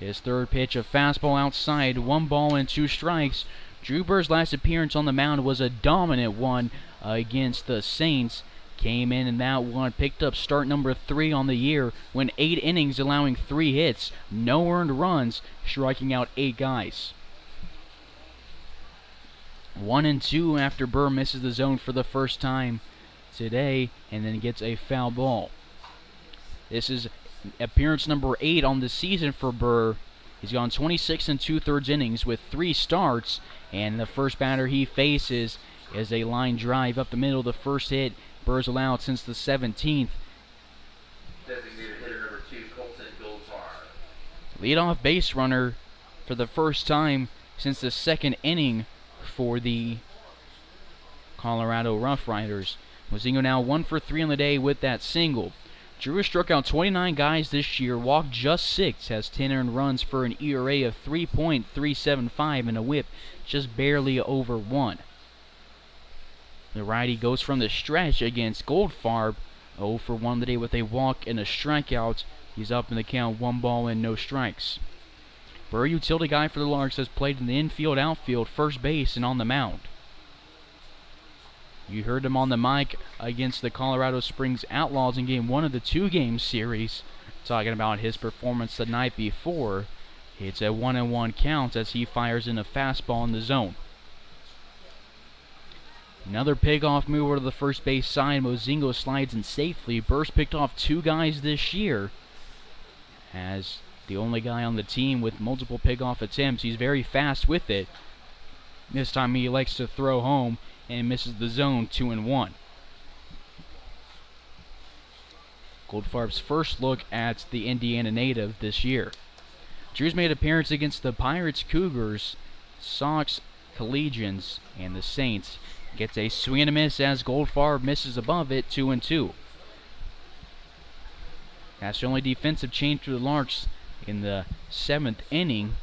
[SPEAKER 2] His third pitch, a fastball outside, 1 ball and 2 strikes. Drew Burr's last appearance on the mound was a dominant one against the Saints. Came in that one, picked up start number 3 on the year, went 8 innings, allowing 3 hits, no earned runs, striking out 8 guys. 1-2 after Burr misses the zone for the first time today and then gets a foul ball. This is appearance number 8 on the season for Burr. He's gone 26 2/3 innings with 3 starts, and the first batter he faces is a line drive up the middle. The first hit Burr's allowed since the 17th.
[SPEAKER 1] Designated hitter number 2, Colton Goldfarb.
[SPEAKER 2] Leadoff base runner for the first time since the 2nd inning for the Colorado RoughRiders. Mozingo now 1 for 3 on the day with that single. Drew has struck out 29 guys this year, walked just 6, has 10 earned runs for an ERA of 3.375 and a whip just barely over 1. The righty goes from the stretch against Goldfarb, 0 for 1 today with a walk and a strikeout. He's up in the count, 1 ball and no strikes. Burr, utility guy for the Larks, has played in the infield, outfield, first base, and on the mound. You heard him on the mic against the Colorado Springs Outlaws in Game 1 of the 2-game series, talking about his performance the night before. It's a 1-1 count as he fires in a fastball in the zone. Another pickoff move over to the first base side. Mozingo slides in safely. Burr's picked off 2 guys this year as the only guy on the team with multiple pickoff attempts. He's very fast with it. This time he likes to throw home and misses the zone, 2-1. Goldfarb's first look at the Indiana native this year. Drew's made appearance against the Pirates, Cougars, Sox, Collegians, and the Saints. Gets a swing and a miss as Goldfarb misses above it, 2-2. That's the only defensive change for the Larks in the 7th inning.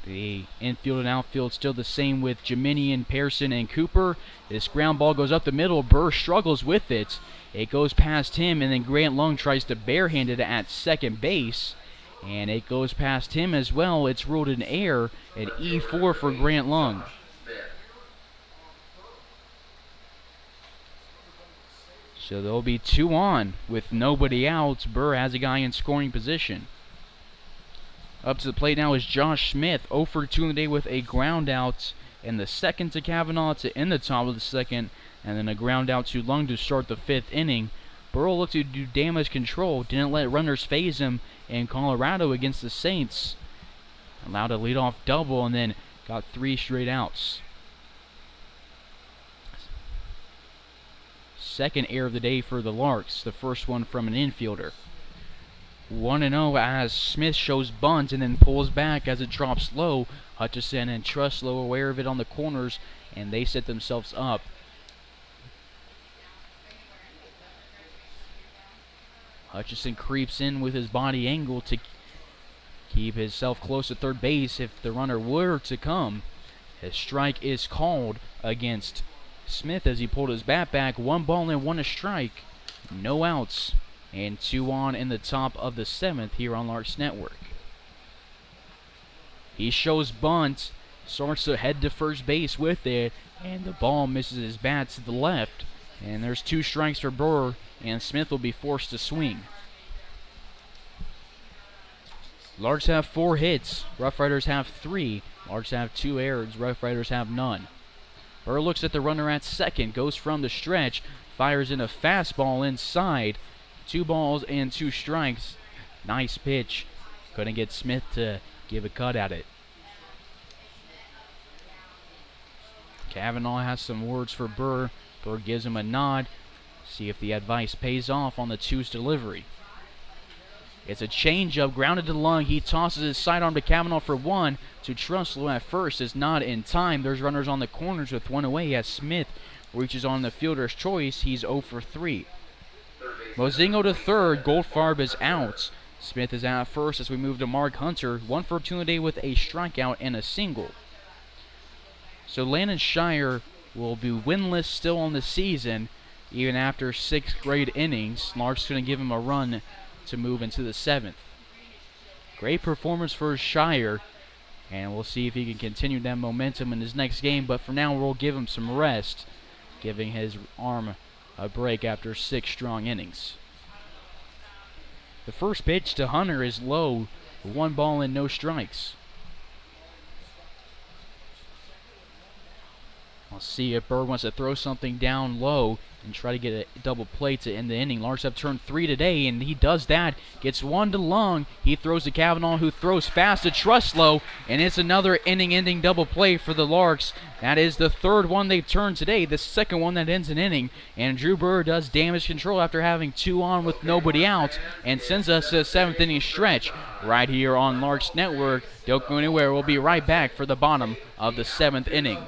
[SPEAKER 2] The infield and outfield still the same with Jiminian, Pearson, and Cooper. This ground ball goes up the middle. Burr struggles with it. It goes past him, and then Grant Lung tries to barehand it at second base. And it goes past him as well. It's ruled an error at E4 for Grant Lung. So there'll be 2 on with nobody out. Burr has a guy in scoring position. Up to the plate now is Josh Smith, 0 for 2 in the day with a ground out in the second to Kavanaugh to end the top of the second, and then a ground out to Lung to start the 5th inning. Burrow looked to do damage control, didn't let runners phase him in Colorado against the Saints. Allowed a leadoff double and then got 3 straight outs. Second error of the day for the Larks, the first one from an infielder. 1-0 as Smith shows bunt and then pulls back as it drops low. Hutchison and Truslow aware of it on the corners, and they set themselves up. Hutchison creeps in with his body angle to keep himself close to third base if the runner were to come. A strike is called against Smith as he pulled his bat back. 1 ball and 1 strike. No outs. And 2 on in the top of the 7th here on Larks Network. He shows bunt, starts to head to first base with it, and the ball misses his bat to the left. And there's 2 strikes for Burr, and Smith will be forced to swing. Larks have 4 hits, RoughRiders have 3. Larks have 2 errors, RoughRiders have none. Burr looks at the runner at second, goes from the stretch, fires in a fastball inside. 2 balls and 2 strikes. Nice pitch. Couldn't get Smith to give a cut at it. Kavanaugh has some words for Burr. Burr gives him a nod. See if the advice pays off on the 2's delivery. It's a changeup, grounded to Lung. He tosses his sidearm to Kavanaugh for 1. To Truslow at first is not in time. There's runners on the corners with 1 away as Smith reaches on the fielder's choice. He's 0 for 3. Mozingo to third. Goldfarb is out. Smith is out first as we move to Mark Hunter. 1 for 2 in the day with a strikeout and a single. So Landon Shire will be winless still on the season, even after 6 great innings. Larks couldn't give him a run to move into the 7th. Great performance for Shire, and we'll see if he can continue that momentum in his next game. But for now, we'll give him some rest, giving his arm a break after 6 strong innings. The first pitch to Hunter is low, 1 ball and no strikes. I'll see if Burr wants to throw something down low and try to get a double play to end the inning. Larks have turned 3 today, and he does that. Gets 1 to Lung. He throws to Kavanaugh, who throws fast to Truslow, and it's another inning-ending double play for the Larks. That is the 3rd one they've turned today, the 2nd one that ends an inning. And Drew Burr does damage control after having 2 on with nobody out and sends us to a 7th inning stretch right here on Larks Network. Don't go anywhere. We'll be right back for the bottom of the 7th inning.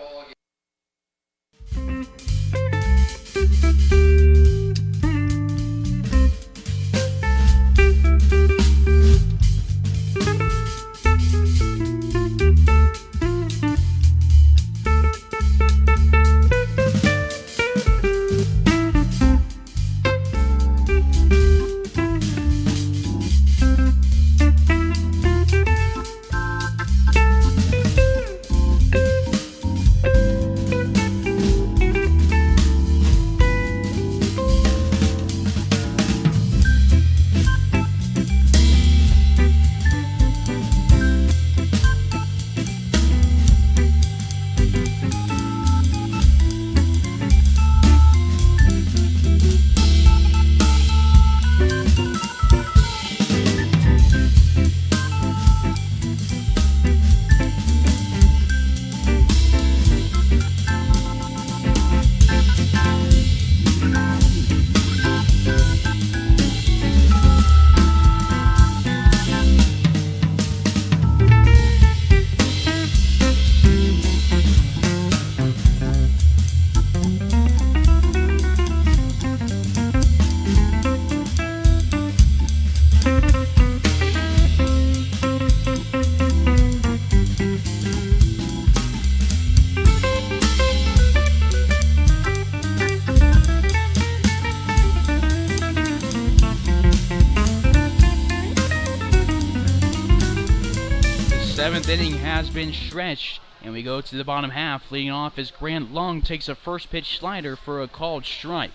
[SPEAKER 2] 7th inning has been stretched, and we go to the bottom half. Leading off as Grant Lung takes a first pitch slider for a called strike.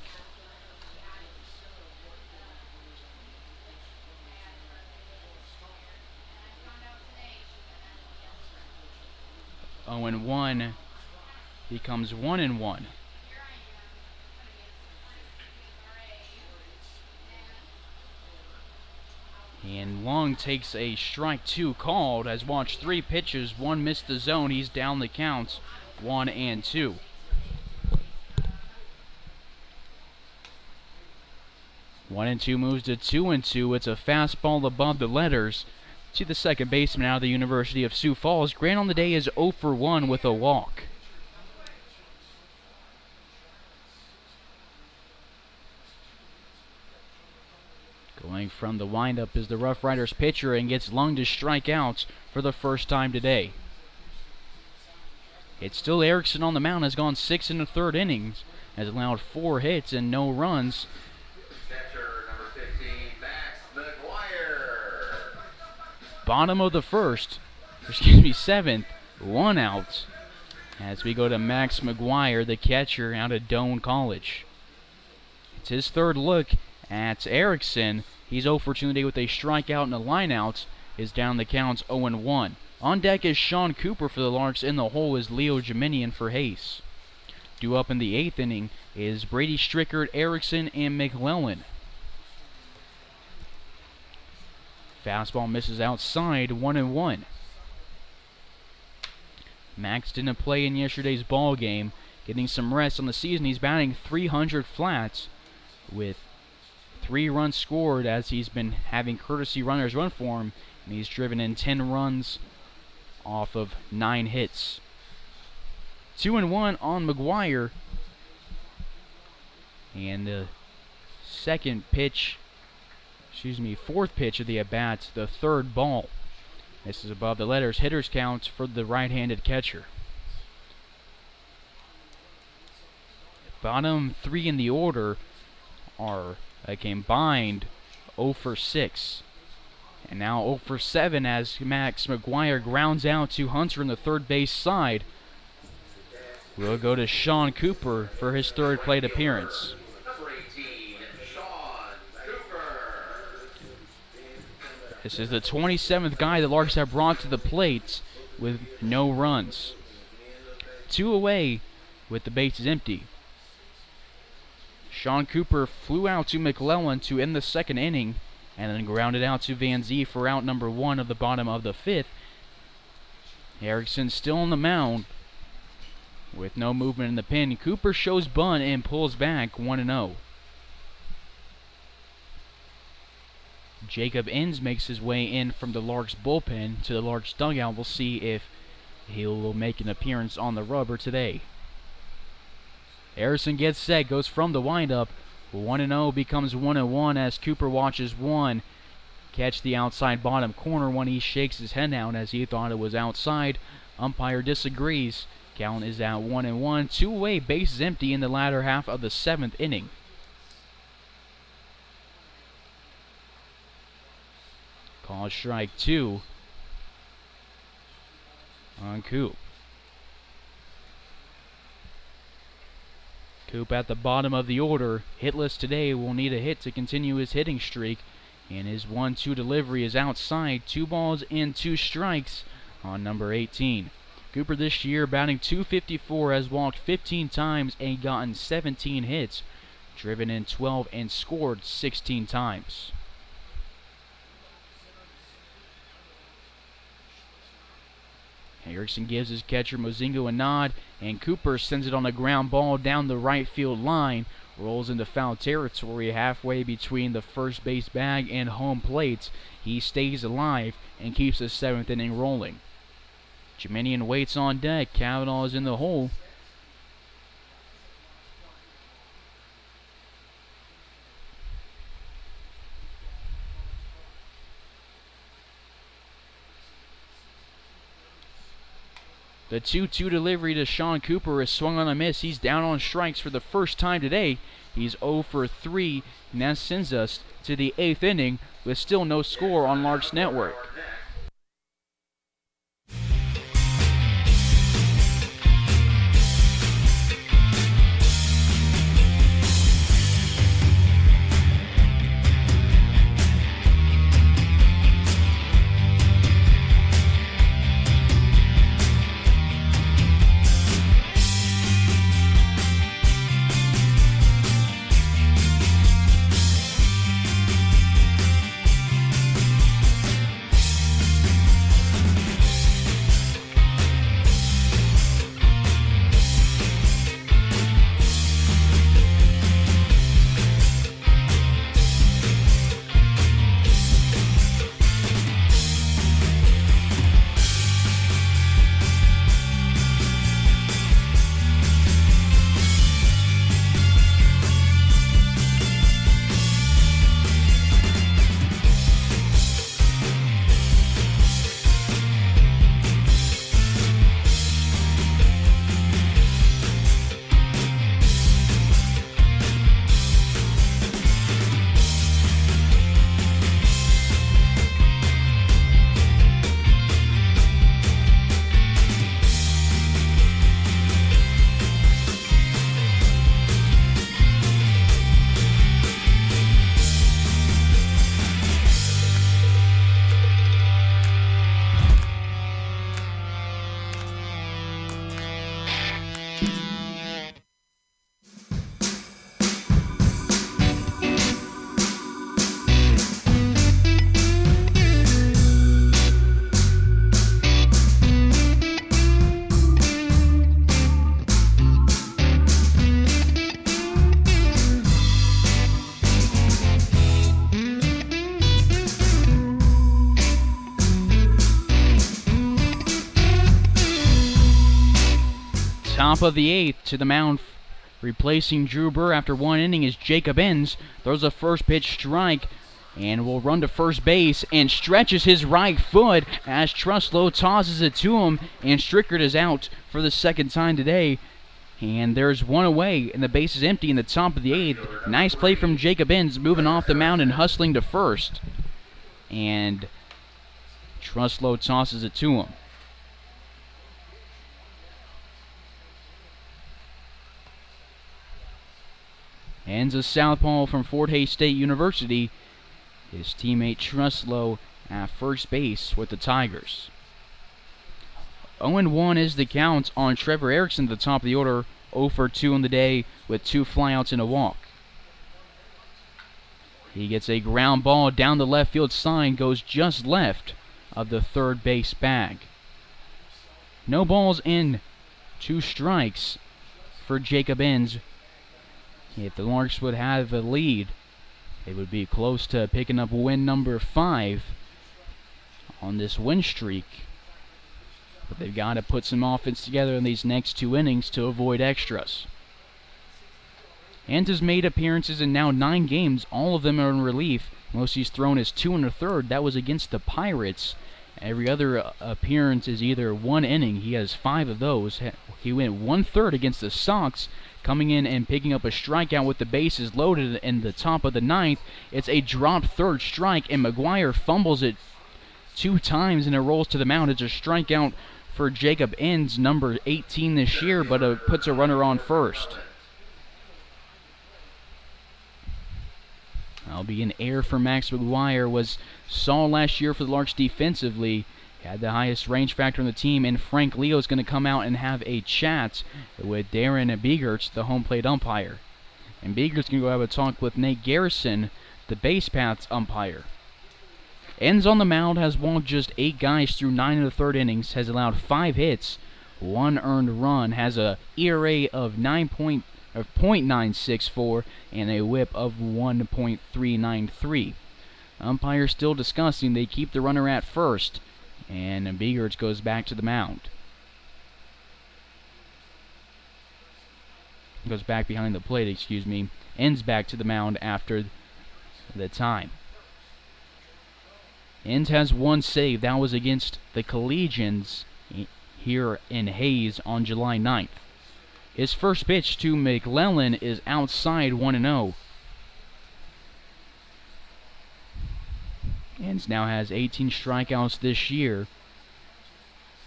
[SPEAKER 2] Oh, and 1 becomes 1-1. And Long takes a strike 2 called. Has watched 3 pitches. 1 missed the zone. He's down the counts 1-2. One and 2 moves to 2-2. It's a fastball above the letters to the second baseman out of the University of Sioux Falls. Grant on the day is 0 for 1 with a walk. Going from the windup is the RoughRiders pitcher and gets Lung to strike out for the first time today. It's still Erickson on the mound, has gone 6 1/3 innings, has allowed 4 hits and no runs.
[SPEAKER 1] Catcher number 15, Max McGuire.
[SPEAKER 2] Bottom of the 7th, 1 out. As we go to Max McGuire, the catcher out of Doane College. It's his third look at Erickson. He's 0 for 2 today with a strikeout and a lineout. Is down the counts 0-1. On deck is Sean Cooper for the Larks. In the hole is Leo Geminian for Hayes. Due up in the 8th inning is Brady Strickard, Erickson, and McClellan. Fastball misses outside, 1-1. Max didn't play in yesterday's ball game, getting some rest on the season. He's batting 300 flats with 3 runs scored as he's been having courtesy runners run for him, and he's driven in 10 runs off of 9 hits. 2-1 on McGuire, and the fourth pitch of the at-bat, the third ball. This is above the letters. Hitters counts for the right-handed catcher. Bottom 3 in the order are a combined 0 for 6. And now 0 for 7 as Max McGuire grounds out to Hunter in the third base side. We'll go to Sean Cooper for his third plate appearance.
[SPEAKER 1] Number 18, Sean Cooper.
[SPEAKER 2] This is the 27th guy the Larks have brought to the plate with no runs. 2 away with the bases empty. Sean Cooper flew out to McClellan to end the 2nd inning and then grounded out to Van Zee for out number 1 of the bottom of the 5th. Erickson still on the mound with no movement in the pen. Cooper shows bunt and pulls back 1-0. Jacob Inns makes his way in from the Larks bullpen to the Larks dugout. We'll see if he'll make an appearance on the rubber today. Harrison gets set, goes from the windup. 1-0 becomes 1-1 as Cooper watches 1 catch the outside bottom corner when he shakes his head out as he thought it was outside. Umpire disagrees. Count is at 1-1. 2 away, bases empty in the latter half of the 7th inning. Call strike 2 on Coop. Coop at the bottom of the order, hitless today, will need a hit to continue his hitting streak, and his 1-2 delivery is outside. 2 balls and 2 strikes on number 18. Cooper this year batting .254, has walked 15 times and gotten 17 hits, driven in 12 and scored 16 times. Erickson gives his catcher Mozingo a nod, and Cooper sends it on a ground ball down the right field line. Rolls into foul territory halfway between the first base bag and home plate. He stays alive and keeps the 7th inning rolling. Geminian waits on deck. Cavanaugh is in the hole. The 2-2 delivery to Sean Cooper is swung on a miss. He's down on strikes for the first time today. He's 0 for 3, and that sends us to the 8th inning with still no score on Larks Network. Top of the 8th, to the mound, replacing Drew Burr after 1 inning is Jacob Enns. Throws a first pitch strike and will run to first base and stretches his right foot as Truslow tosses it to him, and Strickert is out for the second time today. And there's one away, and the base is empty in the top of the 8th. Nice play from Jacob Enns, moving off the mound and hustling to first. And Truslow tosses it to him. Enns, a southpaw from Fort Hays State University. His teammate Truslow at first base with the Tigers. 0-1 is the count on Trevor Erickson at the top of the order. 0 for 2 on the day with 2 flyouts and a walk. He gets a ground ball down the left field side, goes just left of the third base bag. No balls in, 2 strikes for Jacob Enns. If the Larks would have a lead, they would be close to picking up win number 5 on this win streak. But they've got to put some offense together in these next 2 innings to avoid extras. Enns has made appearances in now 9 games. All of them are in relief. Most he's thrown is 2 1/3. That was against the Pirates. Every other appearance is either 1 inning. He has 5 of those. He went 1/3 against the Sox, coming in and picking up a strikeout with the bases loaded in the top of the 9th. It's a dropped third strike, and McGuire fumbles it 2 times, and it rolls to the mound. It's a strikeout for Jacob Enns, number 18 this year, but puts a runner on first. That'll be an error for Max McGuire. Saw last year for the Larks defensively. Had the highest range factor on the team, and Frank Leo's going to come out and have a chat with Darren Begerts, the home plate umpire. And Begerts going to go have a talk with Nate Garrison, the base paths umpire. Enns on the mound has walked just 8 guys through 9 1/3 innings, has allowed 5 hits, 1 earned run, has a ERA of 0.964 and a whip of 1.393. Umpire still discussing. They keep the runner at first, and Begerts goes back to the mound. Goes back behind the plate, excuse me. Enns back to the mound after the time. Enns has 1 save. That was against the Collegians here in Hays on July 9th. His first pitch to McClellan is outside 1-0. Enns now has 18 strikeouts this year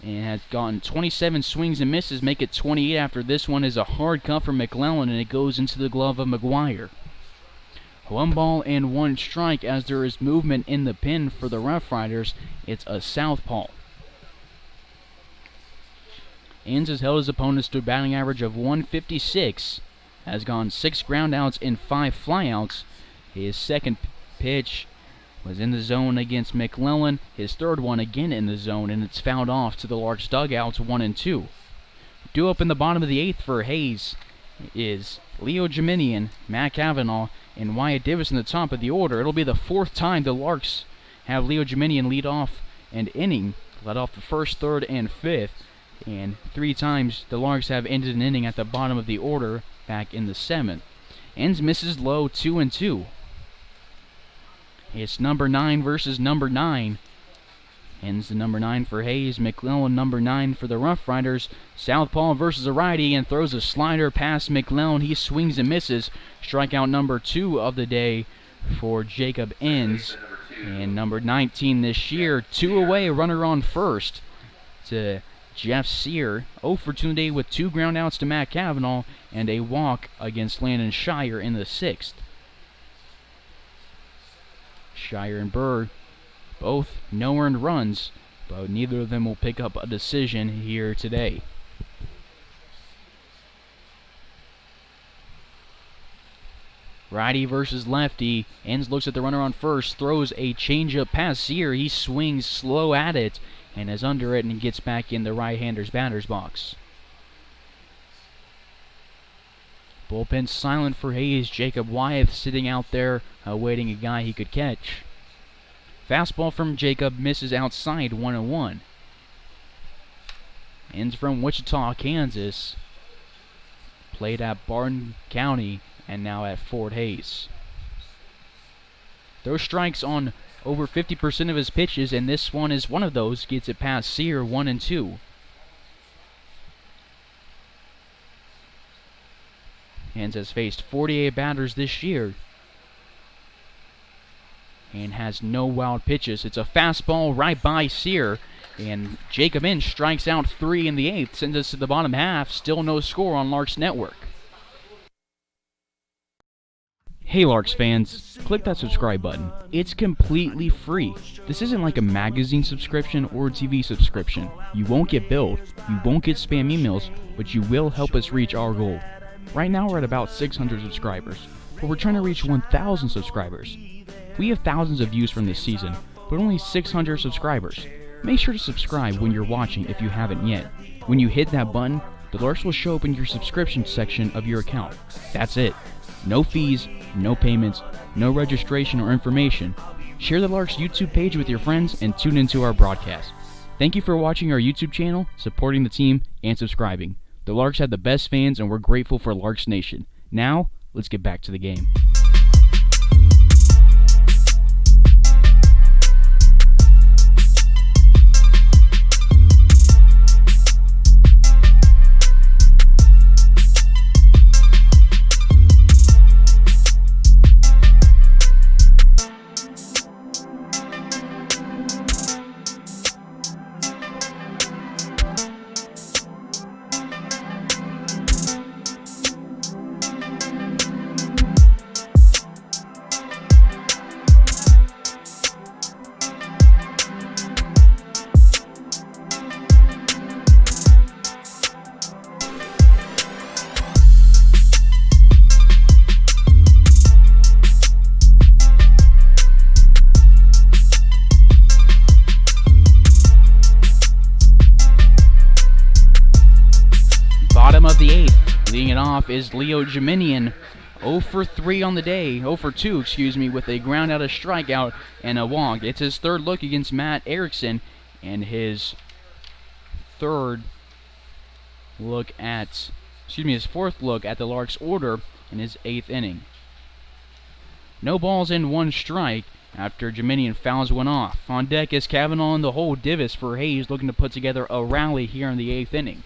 [SPEAKER 2] and has gotten 27 swings and misses, make it 28 after this one is a hard cut from McClellan, and it goes into the glove of McGuire. 1 ball and 1 strike as there is movement in the pen for the RoughRiders. It's a southpaw. Enns has held his opponents to a batting average of 156, has gone 6 groundouts and 5 flyouts. His second pitch was in the zone against McClellan. His third one again in the zone, and it's fouled off to the Larks dugouts 1-2. Due up in the bottom of the 8th for Hays is Leo Jeminian, Matt Cavanaugh, and Wyatt Davis in the top of the order. It'll be the 4th time the Larks have Leo Jeminian lead off an inning, led off the 1st, 3rd, and 5th, and 3 times the Larks have ended an inning at the bottom of the order back in the 7th. Enns misses low 2-2. It's number 9 versus number 9. Enns the number 9 for Hays, McClellan number 9 for the RoughRiders. Southpaw versus a righty and throws a slider past McClellan. He swings and misses. Strikeout number 2 of the day for Jacob Enns. And number 19 this year, 2 away, runner on first to Jeff Sear. 0 for 2 today with 2 groundouts to Matt Cavanaugh and a walk against Landon Shire in the 6th. Shire and Burr, both no earned runs, but neither of them will pick up a decision here today. Righty versus lefty. Enns looks at the runner on first, throws a changeup past Sear. He swings slow at it and is under it and gets back in the right-hander's batter's box. Bullpen silent for Hays. Jacob Wyeth sitting out there awaiting a guy he could catch. Fastball from Jacob misses outside 1-1. Enns from Wichita, Kansas. played at Barton County and now at Fort Hays. Those strikes on over 50% of his pitches, and this one is one of those. Gets it past Sear, 1-2. Hans has faced 48 batters this year and has no wild pitches. It's a fastball right by Sear, and Jacob Inch strikes out 3 in the 8th, sends us to the bottom half. Still no score on Larks Network. Hey Larks fans, click that subscribe button. It's completely free. This isn't like a magazine subscription or a TV subscription. You won't get billed, you won't get spam emails, but you will help us reach our goal. Right now we're at about 600 subscribers, but we're trying to reach 1,000 subscribers. We have thousands of views from this season, but only 600 subscribers. Make sure to subscribe when you're watching if you haven't yet. When you hit that button, the Larks will show up in your subscription section of your account. That's it. No fees, no payments, no registration or information. Share the Larks YouTube page with your friends and tune into our broadcast. Thank you for watching our YouTube channel, supporting the team, and subscribing. The Larks have the best fans and we're grateful for Larks Nation. Now, let's get back to the game. Bottom of the 8th, leading it off is Leo Jeminian, 0 for 3 on the day, 0 for 2, with a ground out, a strikeout, and a walk. It's his third look against Matt Erickson, and his his fourth look at the Larks order in his 8th inning. No balls and 1 strike after Jeminian fouls one off. On deck is Kavanaugh in the hole. Divis for Hayes looking to put together a rally here in the 8th inning.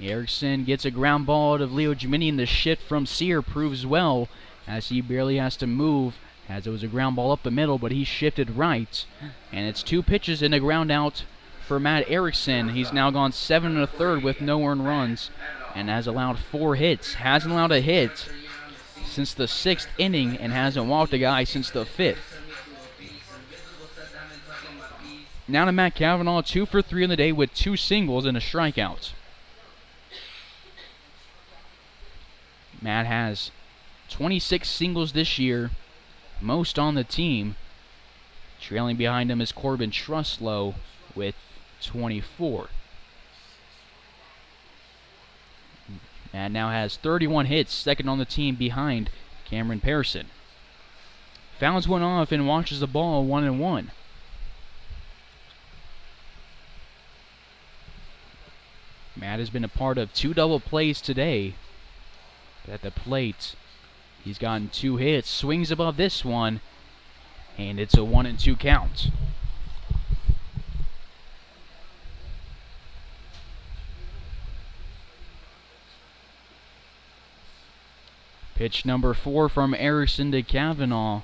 [SPEAKER 2] Erickson gets a ground ball to Leo Jeminian. The shift from Sear proves well as he barely has to move, as it was a ground ball up the middle, but he shifted right. And it's 2 pitches and a ground out for Matt Erickson. He's now gone 7 1/3 with no earned runs and has allowed 4 hits. Hasn't allowed a hit since the 6th inning and hasn't walked a guy since the 5th. Now to Matt Kavanaugh, 2 for 3 on the day with 2 singles and a strikeout. Matt has 26 singles this year, most on the team. Trailing behind him is Corbin Truslow with 24. Matt now has 31 hits, second on the team behind Cameron Pearson. Fouls one off and watches the ball 1-1. Matt has been a part of 2 double plays today. At the plate, he's gotten 2 hits, swings above this one, and it's a 1-2 count. Pitch number 4 from Erickson to Kavanaugh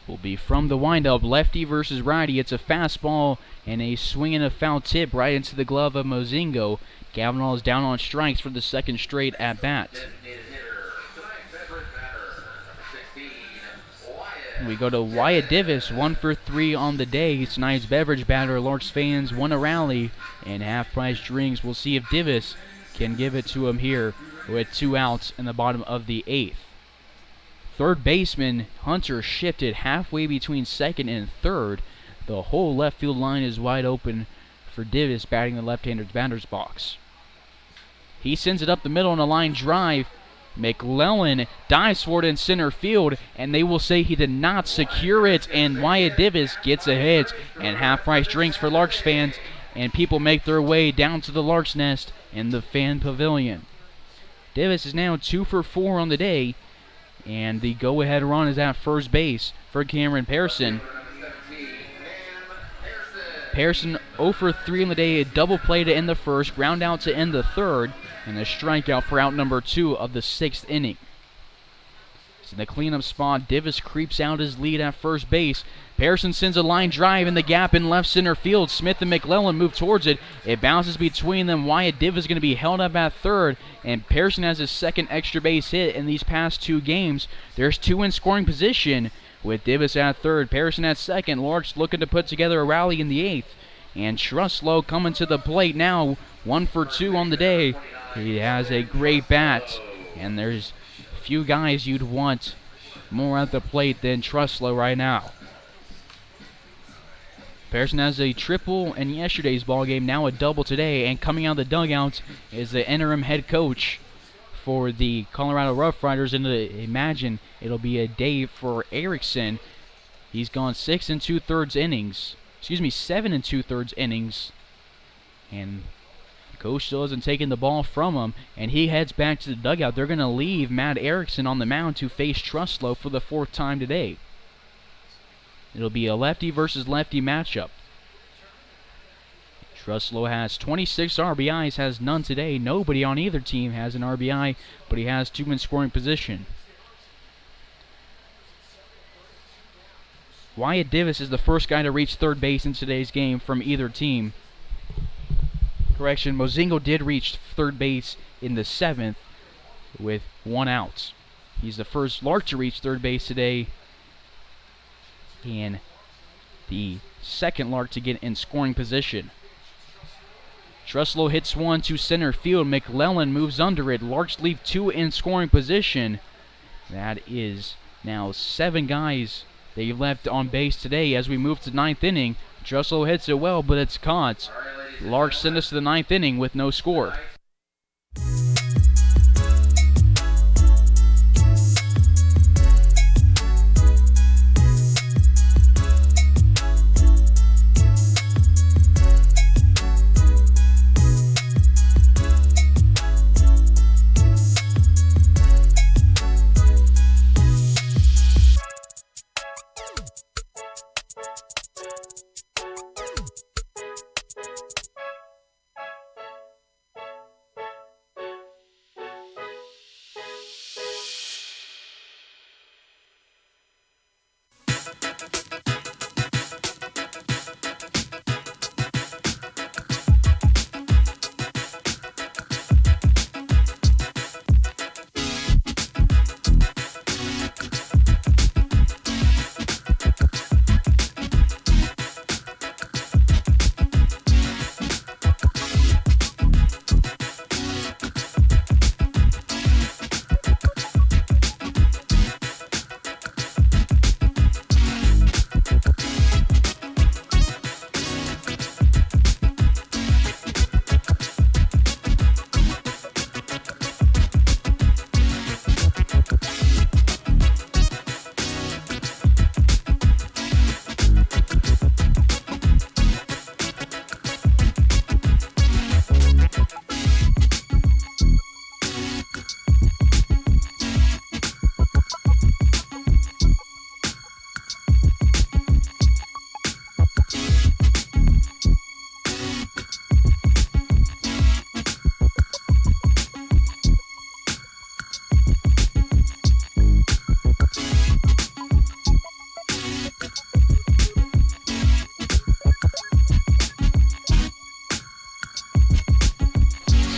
[SPEAKER 2] will be from the windup, lefty versus righty. It's a fastball and a swing and a foul tip right into the glove of Mozingo. Kavanaugh is down on strikes for the 2nd straight at bat. We go to Wyatt Divis, 1 for 3 on the day. Tonight's beverage batter. Larks fans won a rally and half-price drinks. We'll see if Divis can give it to him here with 2 outs in the bottom of the 8th. Third baseman Hunter shifted halfway between 2nd and 3rd. The whole left field line is wide open for Divis batting the left-hander's batter's box. He sends it up the middle on a line drive. McClellan dives for it in center field, and they will say he did not secure it, and Wyatt Divis gets a hit. And half-price drinks for Larks fans, and people make their way down to the Larks Nest in the fan pavilion. Davis is now 2 for 4 on the day, and the go-ahead run is at first base for Cameron Pearson. Pearson 0 for 3 on the day, a double play to end the first, ground out to end the third, and a strikeout for out number 2 of the 6th inning. So in the cleanup spot, Davis creeps out his lead at first base. Pearson sends a line drive in the gap in left center field. Smith and McClellan move towards it. It bounces between them. Wyatt Div is going to be held up at third, and Pearson has his second extra base hit in these past 2 games. There's 2 in scoring position with Davis at third, Pearson at second. Larks looking to put together a rally in the 8th. And Truslow coming to the plate now, 1 for 2 on the day. He has a great bat, and there's few guys you'd want more at the plate than Truslow right now. Pearson has a triple in yesterday's ball game, now a double today, and coming out of the dugout is the interim head coach for the Colorado RoughRiders, and imagine it'll be a day for Erickson. He's gone 7 2/3 innings, and coach still hasn't taken the ball from him, and he heads back to the dugout. They're going to leave Matt Erickson on the mound to face Truslow for the 4th time today. It'll be a lefty versus lefty matchup. Truslow has 26 RBIs, has none today. Nobody on either team has an RBI, but he has 2 in scoring position. Wyatt Davis is the first guy to reach third base in today's game from either team. Correction, Mozingo did reach third base in the 7th with 1 out. He's the first Lark to reach third base today, and the second Lark to get in scoring position. Truslow hits 1 to center field. McClellan moves under it. Larks leave 2 in scoring position. That is now 7 guys they've left on base today as we move to 9th inning. Truslow hits it well, but it's caught. Larks send us to the 9th inning with no score.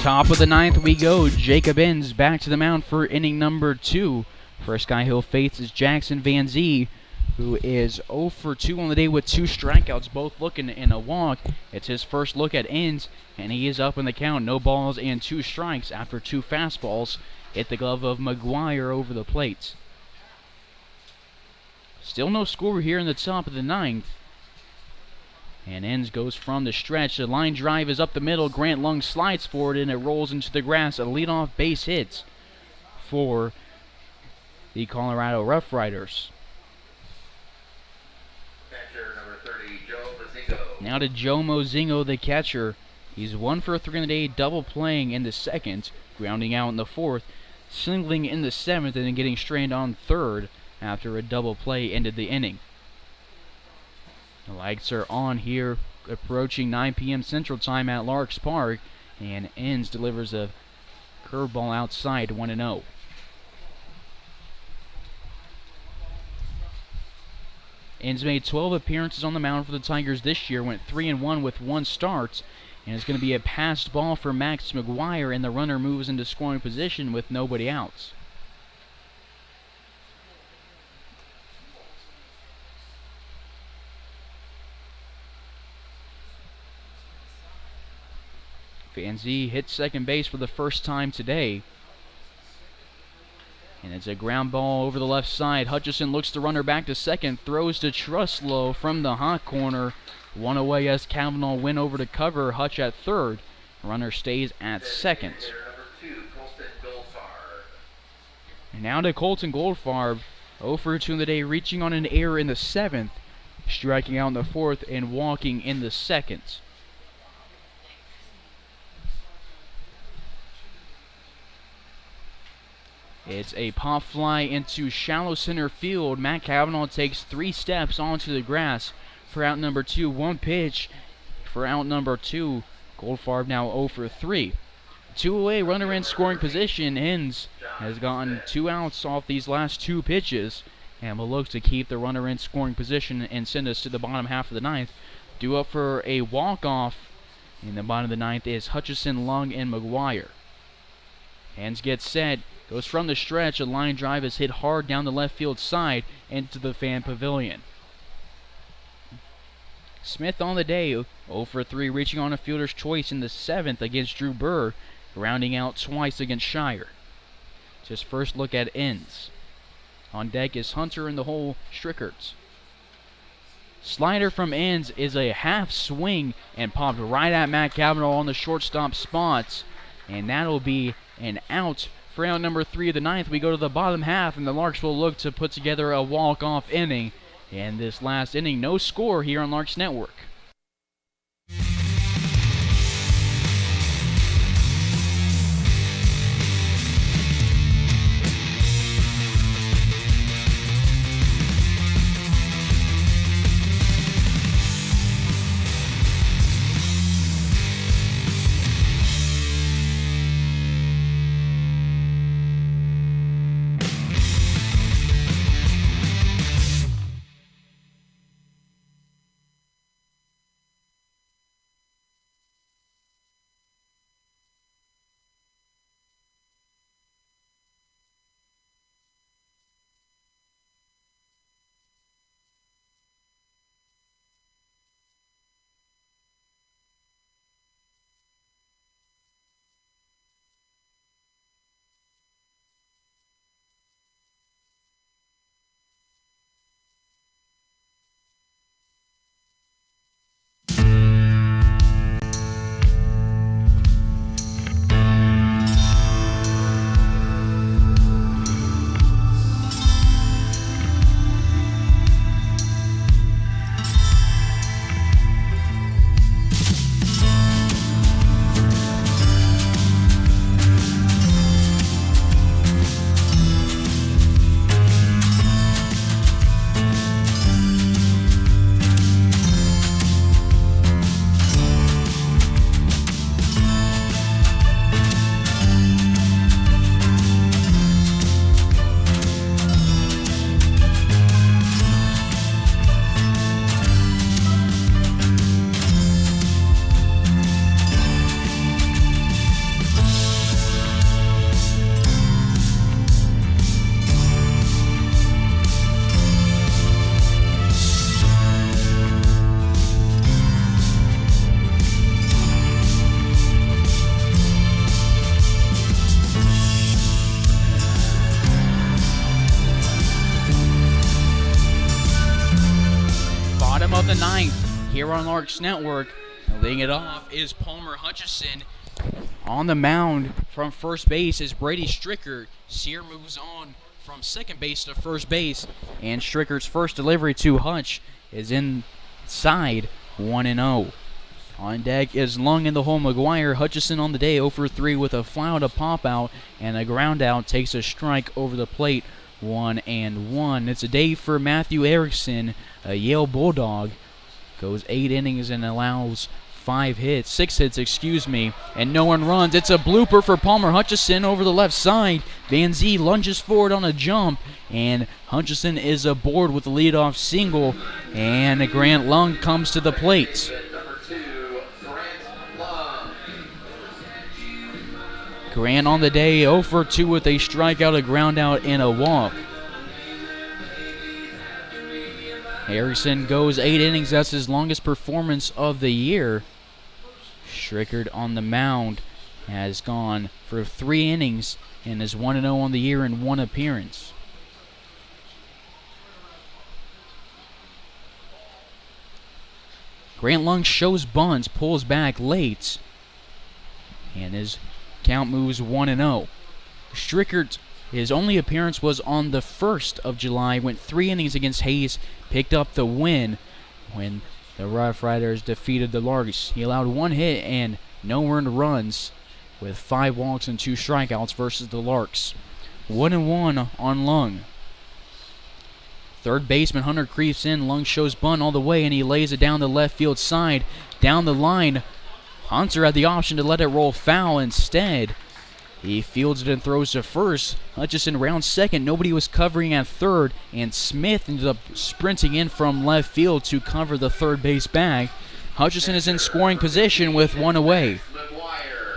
[SPEAKER 2] Top of the 9th we go. Jacob Inns back to the mound for inning number 2. First guy he'll face is Jackson Van Zee, who is 0 for 2 on the day with 2 strikeouts, both looking in a walk. It's his first look at Inns, and he is up in the count. No balls and 2 strikes after 2 fastballs hit the glove of McGuire over the plate. Still no score here in the top of the 9th. And Inns goes from the stretch. The line drive is up the middle. Grant Lung slides forward and it rolls into the grass. A leadoff base hit for the Colorado RoughRiders.
[SPEAKER 1] Catcher number 30, Joe Mozingo.
[SPEAKER 2] Now to Joe Mozingo, the catcher. He's 1 for 3 in the day, double playing in the second, grounding out in the fourth, singling in the seventh, and then getting strained on third after a double play ended the inning. The lights are on here, approaching 9 p.m. Central Time at Larks Park, and Enns delivers a curveball outside, 1-0. Enns made 12 appearances on the mound for the Tigers this year, went 3-1 with 1 start, and it's going to be a passed ball for Max McGuire, and the runner moves into scoring position with nobody out. Fanzi hits second base for the first time today. And it's a ground ball over the left side. Hutchison looks the runner back to second, throws to Truslow from the hot corner. One away as Kavanaugh went over to cover. Hutch at third. Runner stays at second. And now to Colton Goldfarb. 0 for 2 in the day, reaching on an error in the seventh, striking out in the fourth, and walking in the second. It's a pop fly into shallow center field. Matt Kavanaugh takes 3 steps onto the grass for out number 2. 1 pitch for out number 2. Goldfarb now 0 for 3. 2 away, runner in scoring position. Enns has gotten 2 outs off these last 2 pitches and will look to keep the runner in scoring position and send us to the bottom half of the ninth. Due up for a walk-off in the bottom of the ninth is Hutchison, Lung, and McGuire. Enns gets set. Goes from the stretch. A line drive is hit hard down the left field side into the fan pavilion. Smith on the day, 0 for 3, reaching on a fielder's choice in the seventh against Drew Burr, grounding out twice against Shire. Just first look at Enns. On deck is Hunter in the hole, Strickerts. Slider from Enns is a half swing and popped right at Matt Kavanaugh on the shortstop spots, and that'll be an out. For out number 3 of the ninth, we go to the bottom half, and the Larks will look to put together a walk-off inning. And this last inning, no score here on Larks Network. Of the ninth here on Larks Network. Leading it off is Palmer Hutchison. On the mound from first base is Brady Stricker. Sear moves on from second base to first base, and Stricker's first delivery to Hutch is inside, 1-0. On deck is Lung in the hole. McGuire, Hutchison on the day, 0 for 3 with a foul to pop out, and a ground out takes a strike over the plate. 1-1. It's a day for Matthew Erickson, a Yale Bulldog. Goes 8 innings and allows 6 hits, and no one runs. It's a blooper for Palmer Hutchison over the left side. Van Zee lunges forward on a jump, and Hutchison is aboard with a leadoff single, and Grant Lung comes to the plate. Grant on the day, 0 for 2 with a strikeout, a ground out, and a walk. Harrison goes 8 innings. That's his longest performance of the year. Strickert on the mound has gone for 3 innings and is 1-0 on the year in 1 appearance. Grant Lung shows bunts, pulls back late, and his count moves 1-0. Strickert, his only appearance was on the 1st of July, went 3 innings against Hayes, picked up the win when the RoughRiders defeated the Larks. He allowed 1 hit and no earned runs with 5 walks and 2 strikeouts versus the Larks. 1-1 on Lung. Third baseman Hunter creeps in. Lung shows bunt all the way, and he lays it down the left field side. Down the line, Hunter had the option to let it roll foul. Instead, he fields it and throws to first. Hutchison rounds second. Nobody was covering at third, and Smith ended up sprinting in from left field to cover the third base bag. Hutchison is in scoring position with 1 away.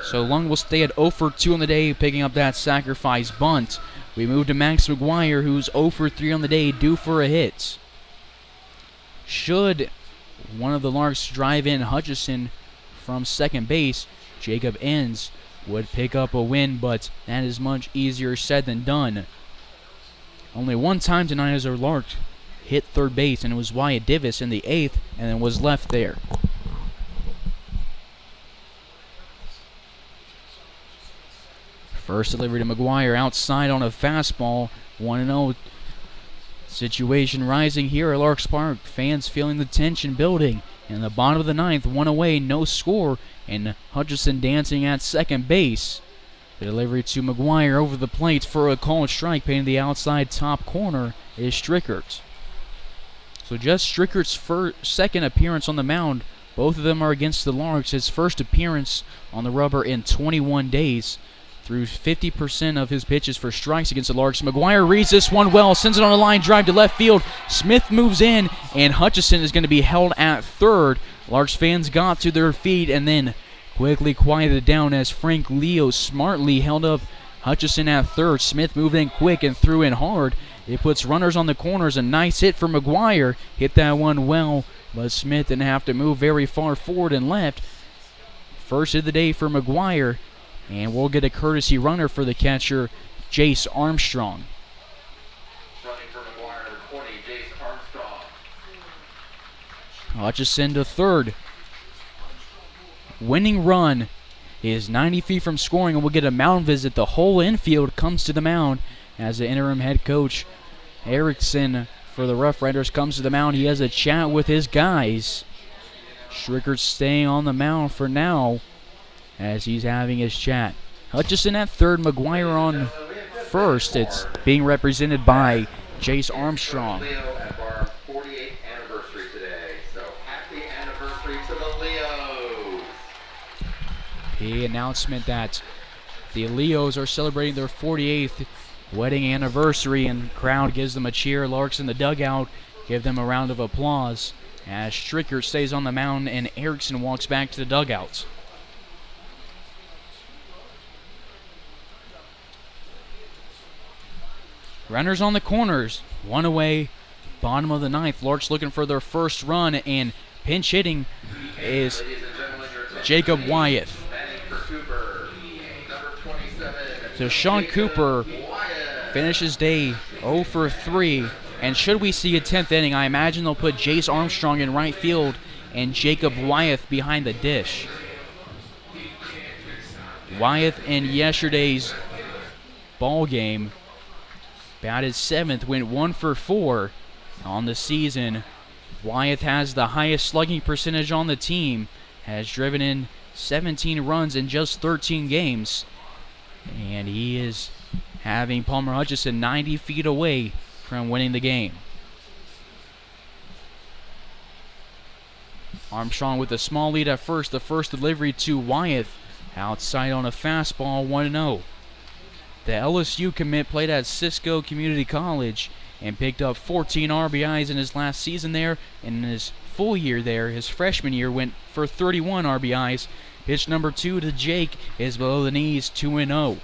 [SPEAKER 2] So Lung will stay at 0 for 2 on the day, picking up that sacrifice bunt. We move to Max McGuire, who's 0 for 3 on the day, due for a hit. Should one of the Larks drive in Hutchison from second base, Jacob Enns would pick up a win, but that is much easier said than done. Only one time tonight has our Lark hit third base, and it was Wyatt Divis in the 8th, and then was left there. First delivery to McGuire outside on a fastball. 1-0 situation rising here at Larks Park. Fans feeling the tension building. In the bottom of the 9th, 1 away, no score, and Hutchison dancing at second base. The delivery to McGuire over the plate for a called strike, painting the outside top corner is Strickert. So just Strickert's second appearance on the mound. Both of them are against the Larks. His first appearance on the rubber in 21 days. Threw 50% of his pitches for strikes against the Larks. McGuire reads this one well, sends it on a line drive to left field. Smith moves in, and Hutchison is going to be held at third. Larks fans got to their feet and then quickly quieted down as Frank Leo smartly held up Hutchison at third. Smith moved in quick and threw in hard. It puts runners on the corners. A nice hit for McGuire. Hit that one well, but Smith didn't have to move very far forward and left. First of the day for McGuire. And we'll get a courtesy runner for the catcher, Jace Armstrong.
[SPEAKER 1] Running for McGuire, number 20, Jace Armstrong.
[SPEAKER 2] Hutchison to third. Winning run is 90 feet from scoring, and we'll get a mound visit. The whole infield comes to the mound as the interim head coach, Erickson, for the RoughRiders comes to the mound. He has a chat with his guys. Strickert staying on the mound for now as he's having his chat. Hutchison at third, McGuire on first. It's being represented by Jace Armstrong.
[SPEAKER 1] Leo at our 48th anniversary today, so happy anniversary to the Leos.
[SPEAKER 2] The announcement that the Leos are celebrating their 48th wedding anniversary, and the crowd gives them a cheer. Larks in the dugout give them a round of applause as Strickert stays on the mound and Erickson walks back to the dugouts. Runners on the corners, 1 away, bottom of the 9th. Larks looking for their first run, and pinch hitting is Jacob Wyeth. So Sean Cooper finishes day 0 for 3, and should we see a 10th inning, I imagine they'll put Jace Armstrong in right field and Jacob Wyeth behind the dish. Wyeth in yesterday's ball game batted 7th, went 1 for 4 on the season. Wyeth has the highest slugging percentage on the team has driven in 17 runs in just 13 games. And he is having Palmer Hutchison 90 feet away from winning the game. Armstrong with a small lead at first. The first delivery to Wyeth. Outside on a fastball, 1-0. The LSU commit played at Cisco Community College and picked up 14 RBIs in his last season there. And in his full year there, his freshman year, went for 31 RBIs. Pitch number 2 to Jake is below the knees, 2-0.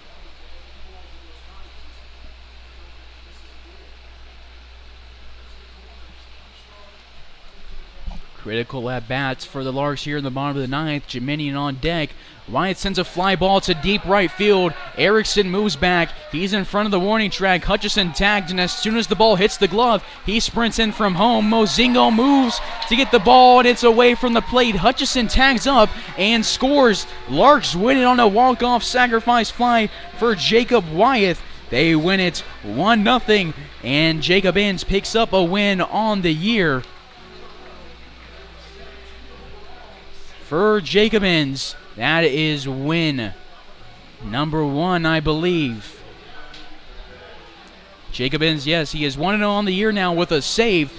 [SPEAKER 2] Critical at bats for the Larks here in the bottom of the ninth. Jeminian on deck. Wyatt sends a fly ball to deep right field. Erickson moves back. He's in front of the warning track. Hutchison tagged, and as soon as the ball hits the glove, he sprints in from home. Mozingo moves to get the ball, and it's away from the plate. Hutchison tags up and scores. Larks win it on a walk-off sacrifice fly for Jacob Wyeth. They win it 1-0, and Jacob Inns picks up a win on the year. For Jacob Inns, that is win number 1, I believe. Jacob Inns, yes, he is 1-0 on the year now with a save.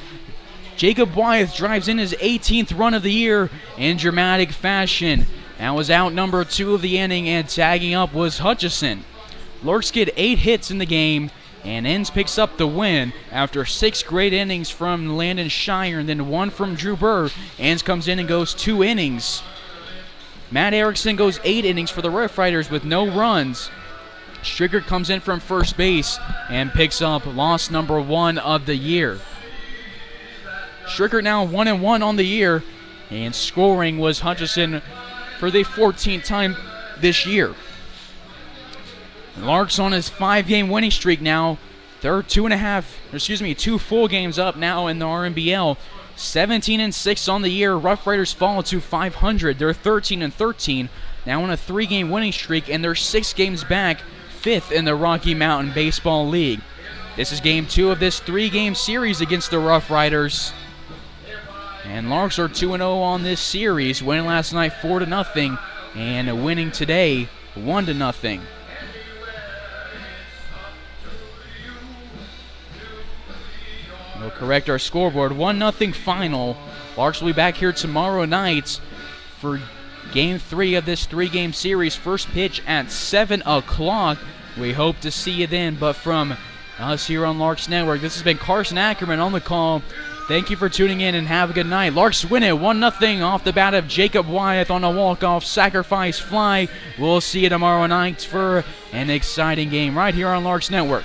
[SPEAKER 2] Jacob Wyeth drives in his 18th run of the year in dramatic fashion. That was out number 2 of the inning, and tagging up was Hutchison. Larks get 8 hits in the game, and Inns picks up the win after 6 great innings from Landon Shire and then 1 from Drew Burr. Inns comes in and goes 2 innings. Matt Erickson goes 8 innings for the RoughRiders with no runs. Stricker comes in from first base and picks up loss number 1 of the year. Stricker now 1-1 on the year, and scoring was Hutchison for the 14th time this year. Larks on his 5-game winning streak now. They're 2 full games up now in the RMBL. 17-6 on the year. RoughRiders fall to 500. They're 13-13 now on a 3-game winning streak, and they're 6 games back, 5th in the Rocky Mountain Baseball League. This is game 2 of this 3-game series against the RoughRiders. And Larks are 2-0 on this series, winning last night 4-0 and winning today 1-0. We'll correct our scoreboard. 1-0 final. Larks will be back here tomorrow night for Game 3 of this 3-game series. First pitch at 7 o'clock. We hope to see you then. But from us here on Larks Network, this has been Carson Ackerman on the call. Thank you for tuning in and have a good night. Larks win it 1-0 off the bat of Jacob Wyeth on a walk-off sacrifice fly. We'll see you tomorrow night for an exciting game right here on Larks Network.